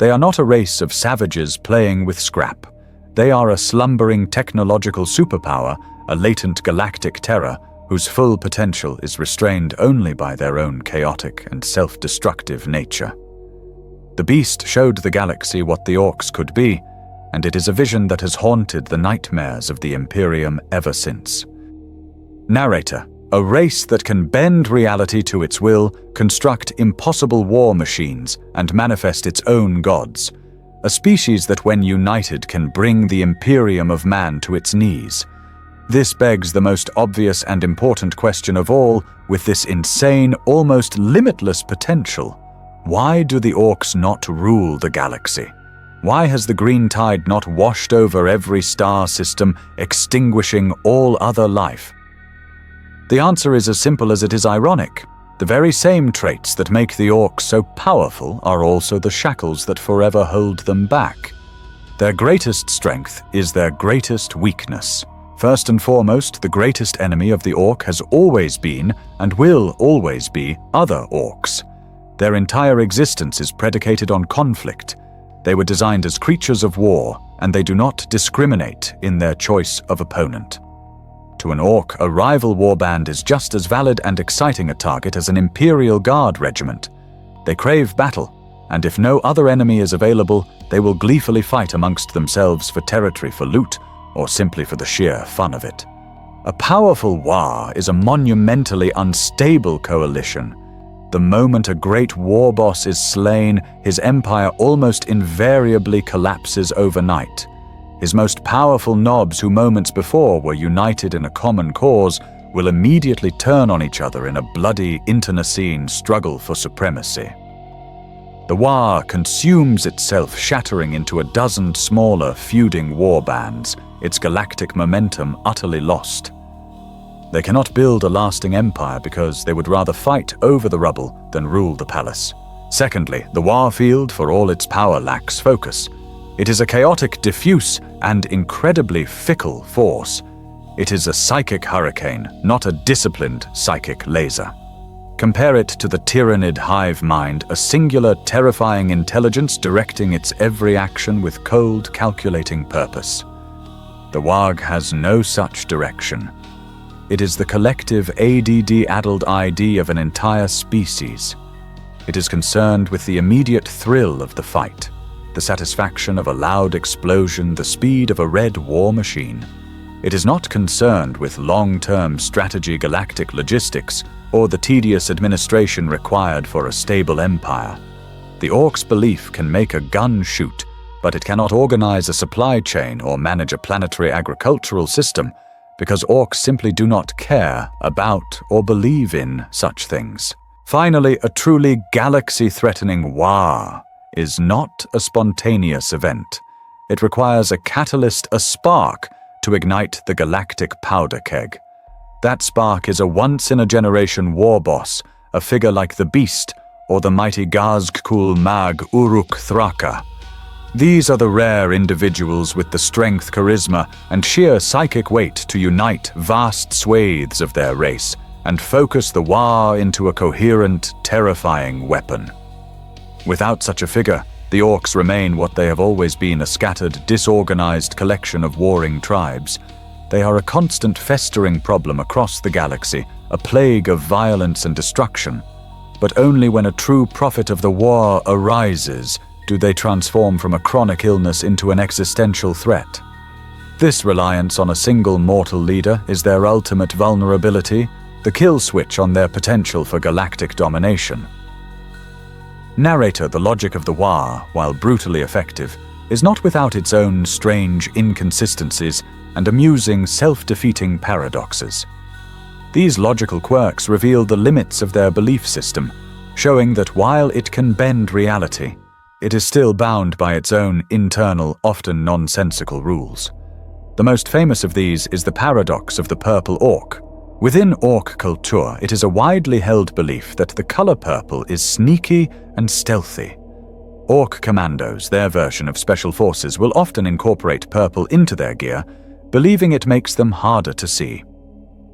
They are not a race of savages playing with scrap. They are a slumbering technological superpower, a latent galactic terror whose full potential is restrained only by their own chaotic and self-destructive nature. The beast showed the galaxy what the orcs could be, and it is a vision that has haunted the nightmares of the Imperium ever since. Narrator: a race that can bend reality to its will, construct impossible war machines, and manifest its own gods. A species that, when united, can bring the Imperium of man to its knees. This begs the most obvious and important question of all. With this insane, almost limitless potential, why do the orcs not rule the galaxy? Why has the green tide not washed over every star system, extinguishing all other life? The answer is as simple as it is ironic. The very same traits that make the orcs so powerful are also the shackles that forever hold them back. Their greatest strength is their greatest weakness. First and foremost, the greatest enemy of the orc has always been, and will always be, other orcs. Their entire existence is predicated on conflict. They were designed as creatures of war, and they do not discriminate in their choice of opponent. To an orc, a rival warband is just as valid and exciting a target as an Imperial Guard regiment. They crave battle, and if no other enemy is available, they will gleefully fight amongst themselves for territory, for loot, or simply for the sheer fun of it. A powerful war is a monumentally unstable coalition. The moment a great war boss is slain, his empire almost invariably collapses overnight. His most powerful nobs, who moments before were united in a common cause, will immediately turn on each other in a bloody, internecine struggle for supremacy. The war consumes itself, shattering into a dozen smaller, feuding warbands, its galactic momentum utterly lost. They cannot build a lasting empire because they would rather fight over the rubble than rule the palace. Secondly, the war field, for all its power, lacks focus. It is a chaotic, diffuse, and incredibly fickle force. It is a psychic hurricane, not a disciplined psychic laser. Compare it to the tyrannid hive mind, a singular, terrifying intelligence directing its every action with cold, calculating purpose. The Warg has no such direction. It is the collective ADD-addled ID of an entire species. It is concerned with the immediate thrill of the fight, the satisfaction of a loud explosion, the speed of a red war machine. It is not concerned with long-term strategy, galactic logistics, or the tedious administration required for a stable empire. The Orc's belief can make a gun shoot, but it cannot organize a supply chain or manage a planetary agricultural system, because orcs simply do not care about or believe in such things. Finally, a truly galaxy-threatening war is not a spontaneous event. It requires a catalyst, a spark, to ignite the galactic powder keg. That spark is a once-in-a-generation war boss, a figure like the Beast or the mighty Gazgkul Mag Uruk Thraka. These are the rare individuals with the strength, charisma, and sheer psychic weight to unite vast swathes of their race and focus the war into a coherent, terrifying weapon. Without such a figure, the orcs remain what they have always been, a scattered, disorganized collection of warring tribes. They are a constant festering problem across the galaxy, a plague of violence and destruction. But only when a true prophet of the war arises do they transform from a chronic illness into an existential threat. This reliance on a single mortal leader is their ultimate vulnerability, the kill switch on their potential for galactic domination. Narrator: the logic of the war, while brutally effective, is not without its own strange inconsistencies and amusing self-defeating paradoxes. These logical quirks reveal the limits of their belief system, showing that while it can bend reality, it is still bound by its own internal, often nonsensical rules. The most famous of these is the paradox of the purple orc. Within orc culture, it is a widely held belief that the color purple is sneaky and stealthy. Orc commandos, their version of special forces, will often incorporate purple into their gear, believing it makes them harder to see.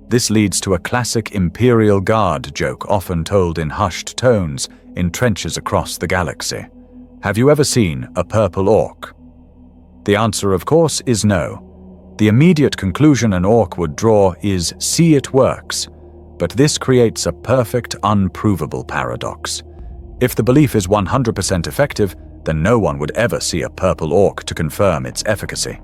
This leads to a classic Imperial Guard joke often told in hushed tones in trenches across the galaxy. Have you ever seen a purple orc? The answer, of course, is no. The immediate conclusion an orc would draw is, see, it works. But this creates a perfect, unprovable paradox. If the belief is 100% effective, then no one would ever see a purple orc to confirm its efficacy.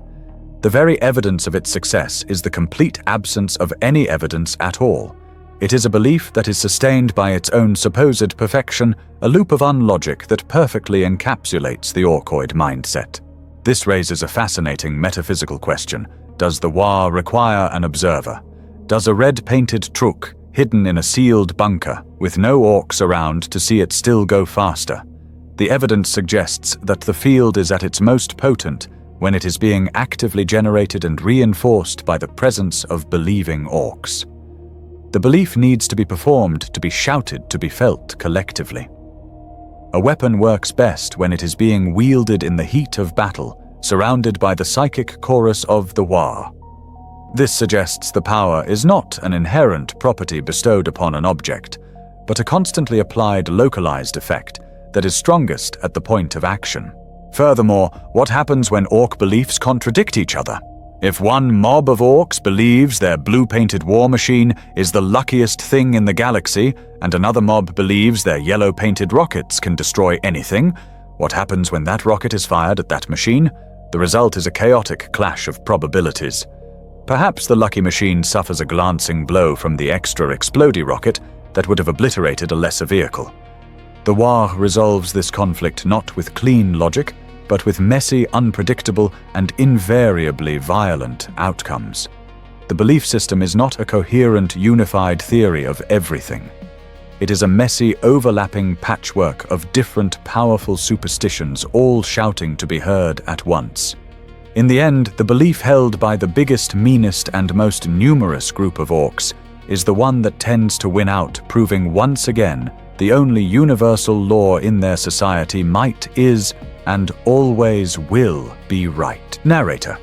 The very evidence of its success is the complete absence of any evidence at all. It is a belief that is sustained by its own supposed perfection, a loop of unlogic that perfectly encapsulates the orcoid mindset. This raises a fascinating metaphysical question. Does the War require an observer? Does a red-painted truck, hidden in a sealed bunker, with no orcs around to see it still go faster? The evidence suggests that the field is at its most potent when it is being actively generated and reinforced by the presence of believing orcs. The belief needs to be performed, to be shouted, to be felt collectively. A weapon works best when it is being wielded in the heat of battle, surrounded by the psychic chorus of the War. This suggests the power is not an inherent property bestowed upon an object, but a constantly applied localized effect that is strongest at the point of action. Furthermore, what happens when orc beliefs contradict each other? If one mob of orcs believes their blue-painted war machine is the luckiest thing in the galaxy, and another mob believes their yellow-painted rockets can destroy anything, what happens when that rocket is fired at that machine? The result is a chaotic clash of probabilities. Perhaps the lucky machine suffers a glancing blow from the extra explodey rocket that would have obliterated a lesser vehicle. The War resolves this conflict not with clean logic, but with messy, unpredictable, and invariably violent outcomes. The belief system is not a coherent, unified theory of everything. It is a messy, overlapping patchwork of different, powerful superstitions, all shouting to be heard at once. In the end, the belief held by the biggest, meanest, and most numerous group of orcs is the one that tends to win out, proving once again the only universal law in their society: might is and always will be right. Narrator.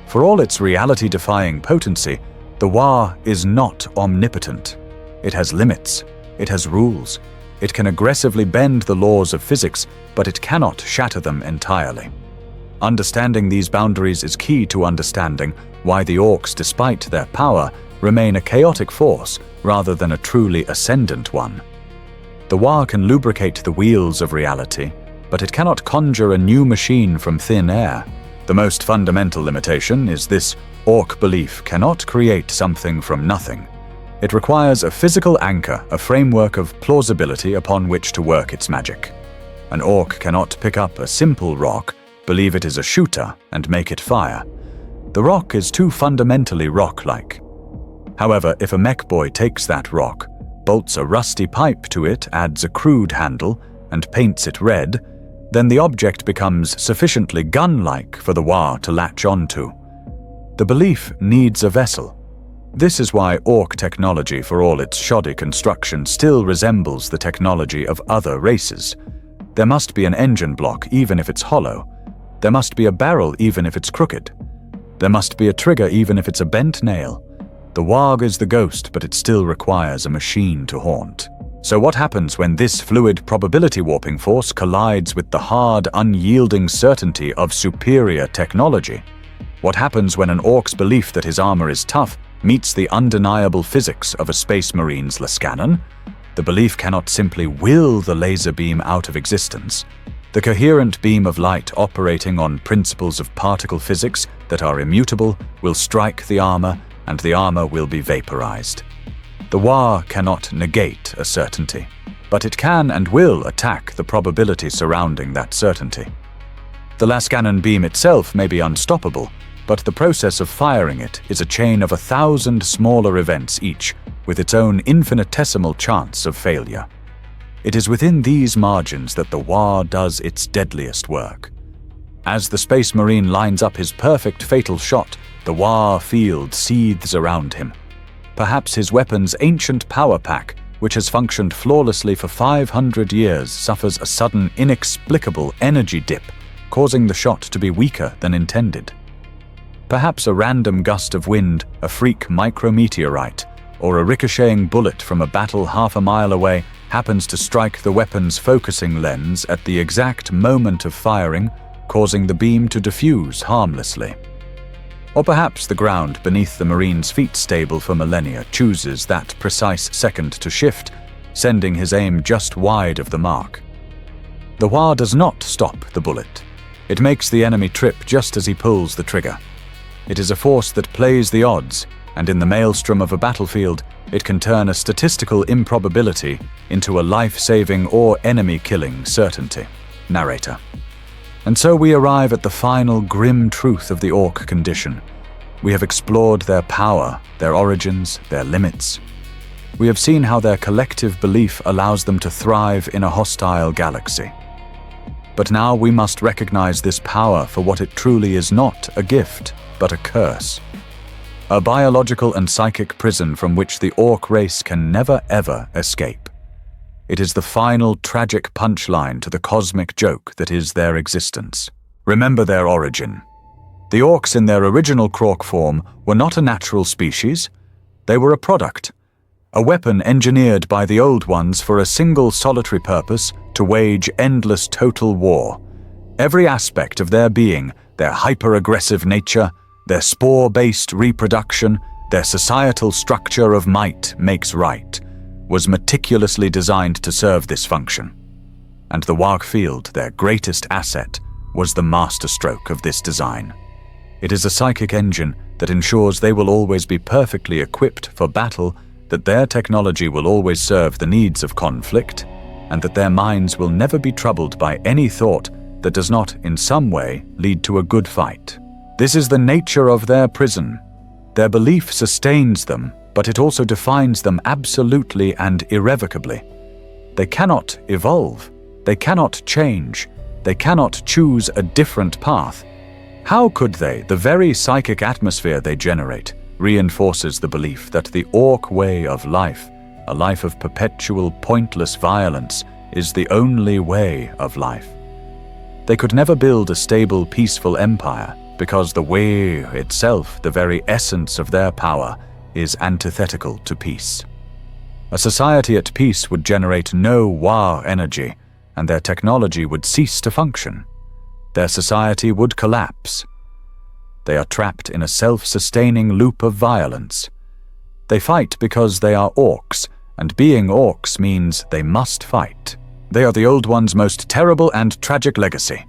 For all its reality-defying potency, the War is not omnipotent. It has limits. It has rules. It can aggressively bend the laws of physics, but it cannot shatter them entirely. Understanding these boundaries is key to understanding why the orcs, despite their power, remain a chaotic force rather than a truly ascendant one. The War can lubricate the wheels of reality, but it cannot conjure a new machine from thin air. The most fundamental limitation is this: orc belief cannot create something from nothing. It requires a physical anchor, a framework of plausibility upon which to work its magic. An orc cannot pick up a simple rock, believe it is a shooter, and make it fire. The rock is too fundamentally rock-like. However, if a mech boy takes that rock, bolts a rusty pipe to it, adds a crude handle, and paints it red, then the object becomes sufficiently gun-like for the War to latch onto. The belief needs a vessel. This is why orc technology, for all its shoddy construction, still resembles the technology of other races. There must be an engine block even if it's hollow. There must be a barrel even if it's crooked. There must be a trigger even if it's a bent nail. The Warg is the ghost, but it still requires a machine to haunt. So what happens when this fluid probability warping force collides with the hard, unyielding certainty of superior technology? What happens when an orc's belief that his armor is tough meets the undeniable physics of a space marine's Lascannon? The belief cannot simply will the laser beam out of existence. The coherent beam of light operating on principles of particle physics that are immutable will strike the armor, and the armor will be vaporized. The War cannot negate a certainty, but it can and will attack the probability surrounding that certainty. The Lascannon beam itself may be unstoppable, but the process of firing it is a chain of 1,000 smaller events each, with its own infinitesimal chance of failure. It is within these margins that the War does its deadliest work. As the Space Marine lines up his perfect fatal shot, the War field seethes around him. Perhaps his weapon's ancient power pack, which has functioned flawlessly for 500 years, suffers a sudden, inexplicable energy dip, causing the shot to be weaker than intended. Perhaps a random gust of wind, a freak micrometeorite, or a ricocheting bullet from a battle half a mile away happens to strike the weapon's focusing lens at the exact moment of firing, causing the beam to diffuse harmlessly. Or perhaps the ground beneath the Marine's feet stable for millennia chooses that precise second to shift, sending his aim just wide of the mark. The Hua does not stop the bullet. It makes the enemy trip just as he pulls the trigger. It is a force that plays the odds, and in the maelstrom of a battlefield, it can turn a statistical improbability into a life-saving or enemy-killing certainty. Narrator. And so we arrive at the final grim truth of the Orc condition. We have explored their power, their origins, their limits. We have seen how their collective belief allows them to thrive in a hostile galaxy. But now we must recognize this power for what it truly is: not a gift, but a curse. A biological and psychic prison from which the Orc race can never ever escape. It is the final tragic punchline to the cosmic joke that is their existence. Remember their origin. The Orcs in their original Krork form were not a natural species. They were a product. A weapon engineered by the Old Ones for a single solitary purpose: to wage endless total war. Every aspect of their being, their hyper-aggressive nature, their spore-based reproduction, their societal structure of might makes right, was meticulously designed to serve this function. And the Warg field, their greatest asset, was the masterstroke of this design. It is a psychic engine that ensures they will always be perfectly equipped for battle, that their technology will always serve the needs of conflict, and that their minds will never be troubled by any thought that does not in some way lead to a good fight. This is the nature of their prison. Their belief sustains them, but it also defines them absolutely and irrevocably. They cannot evolve. They cannot change. They cannot choose a different path. How could they? The very psychic atmosphere they generate reinforces the belief that the Orc way of life, a life of perpetual pointless violence, is the only way of life. They could never build a stable, peaceful empire, because the way itself, the very essence of their power, is antithetical to peace. A society at peace would generate no Wa energy, and their technology would cease to function. Their society would collapse. They are trapped in a self-sustaining loop of violence. They fight because they are Orcs, and being Orcs means they must fight. They are the Old Ones' most terrible and tragic legacy.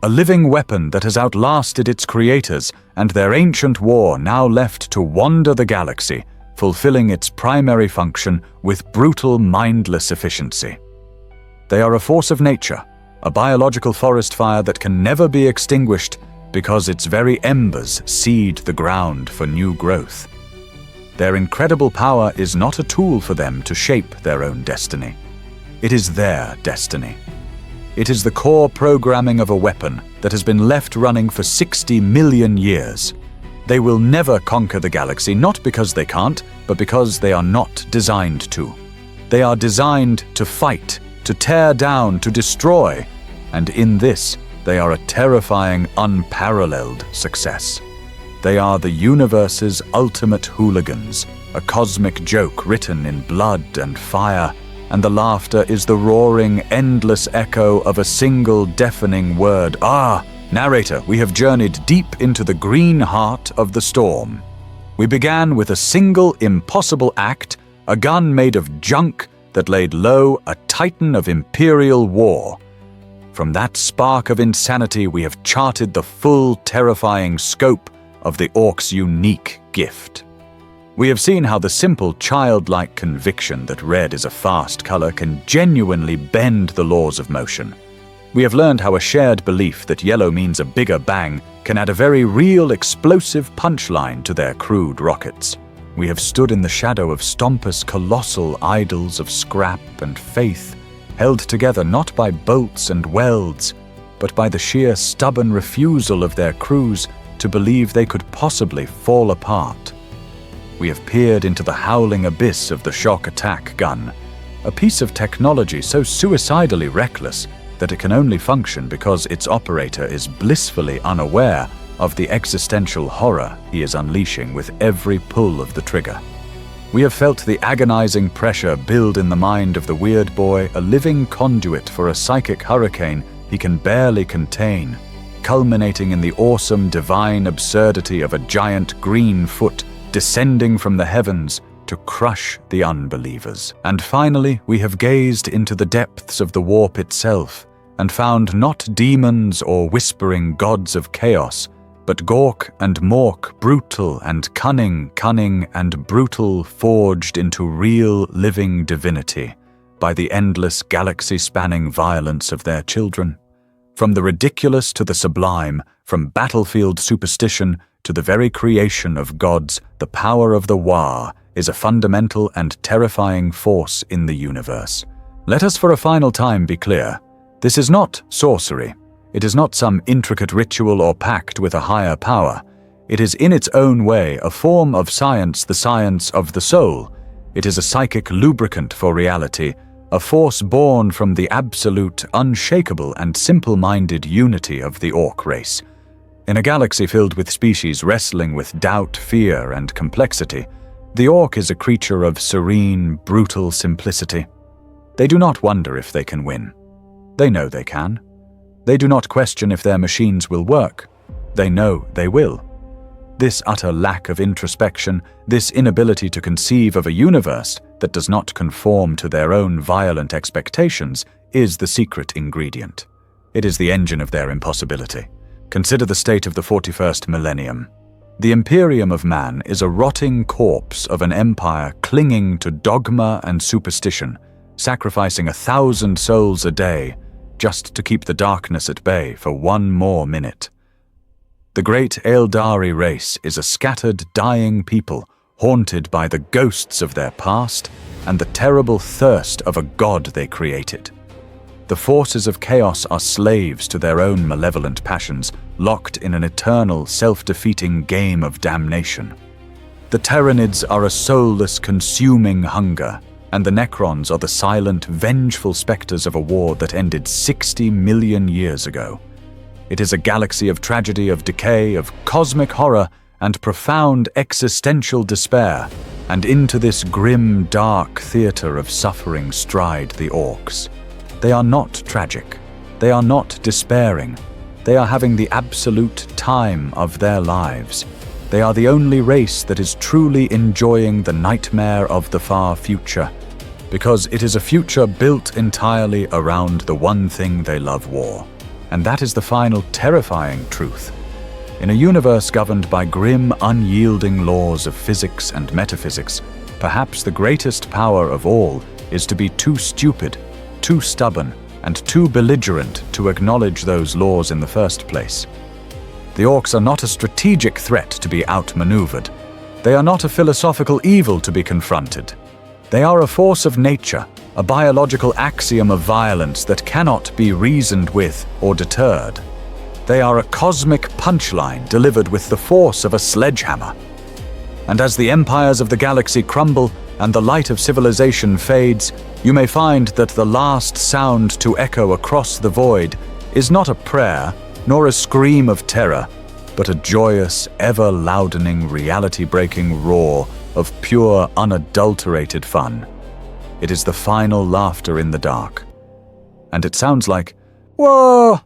A living weapon that has outlasted its creators, and their ancient war now left to wander the galaxy, fulfilling its primary function with brutal, mindless efficiency. They are a force of nature, a biological forest fire that can never be extinguished because its very embers seed the ground for new growth. Their incredible power is not a tool for them to shape their own destiny. It is their destiny. It is the core programming of a weapon that has been left running for 60 million years. They will never conquer the galaxy, not because they can't, but because they are not designed to. They are designed to fight, to tear down, to destroy, and in this, they are a terrifying, unparalleled success. They are the universe's ultimate hooligans, a cosmic joke written in blood and fire, and the laughter is the roaring, endless echo of a single deafening word. Ah, narrator, we have journeyed deep into the green heart of the storm. We began with a single impossible act, a gun made of junk that laid low a titan of Imperial war. From that spark of insanity, we have charted the full, terrifying scope of the Orc's unique gift. We have seen how the simple, childlike conviction that red is a fast color can genuinely bend the laws of motion. We have learned how a shared belief that yellow means a bigger bang can add a very real, explosive punchline to their crude rockets. We have stood in the shadow of Stompus' colossal idols of scrap and faith, held together not by bolts and welds, but by the sheer stubborn refusal of their crews to believe they could possibly fall apart. We have peered into the howling abyss of the shock attack gun, a piece of technology so suicidally reckless that it can only function because its operator is blissfully unaware of the existential horror he is unleashing with every pull of the trigger. We have felt the agonizing pressure build in the mind of the weird boy, a living conduit for a psychic hurricane he can barely contain, culminating in the awesome divine absurdity of a giant green foot descending from the heavens to crush the unbelievers. And finally, we have gazed into the depths of the warp itself and found not demons or whispering gods of chaos, but Gork and Mork, brutal and cunning and brutal, forged into real living divinity by the endless galaxy-spanning violence of their children. From the ridiculous to the sublime, from battlefield superstition to the very creation of gods, the power of the Wa is a fundamental and terrifying force in the universe. Let us for a final time be clear. This is not sorcery. It is not some intricate ritual or pact with a higher power. It is in its own way a form of science, the science of the soul. It is a psychic lubricant for reality, a force born from the absolute, unshakable, and simple-minded unity of the Orc race. In a galaxy filled with species wrestling with doubt, fear, and complexity, the Orc is a creature of serene, brutal simplicity. They do not wonder if they can win. They know they can. They do not question if their machines will work. They know they will. This utter lack of introspection, this inability to conceive of a universe that does not conform to their own violent expectations, is the secret ingredient. It is the engine of their impossibility. Consider the state of the 41st millennium. The Imperium of man is a rotting corpse of an empire clinging to dogma and superstition, sacrificing 1,000 souls a day just to keep the darkness at bay for one more minute. The great Eldari race is a scattered, dying people, haunted by the ghosts of their past and the terrible thirst of a god they created. The forces of chaos are slaves to their own malevolent passions, locked in an eternal, self-defeating game of damnation. The Tyranids are a soulless, consuming hunger, and the Necrons are the silent, vengeful specters of a war that ended 60 million years ago. It is a galaxy of tragedy, of decay, of cosmic horror, and profound existential despair, and into this grim, dark theater of suffering stride the Orcs. They are not tragic. They are not despairing. They are having the absolute time of their lives. They are the only race that is truly enjoying the nightmare of the far future, because it is a future built entirely around the one thing they love: war. And that is the final terrifying truth. In a universe governed by grim, unyielding laws of physics and metaphysics, perhaps the greatest power of all is to be too stupid, too stubborn, and too belligerent to acknowledge those laws in the first place. The Orcs are not a strategic threat to be outmaneuvered. They are not a philosophical evil to be confronted. They are a force of nature, a biological axiom of violence that cannot be reasoned with or deterred. They are a cosmic punchline delivered with the force of a sledgehammer. And as the empires of the galaxy crumble and the light of civilization fades, you may find that the last sound to echo across the void is not a prayer, nor a scream of terror, but a joyous, ever-loudening, reality-breaking roar of pure, unadulterated fun. It is the final laughter in the dark. And it sounds like, "Whoa!"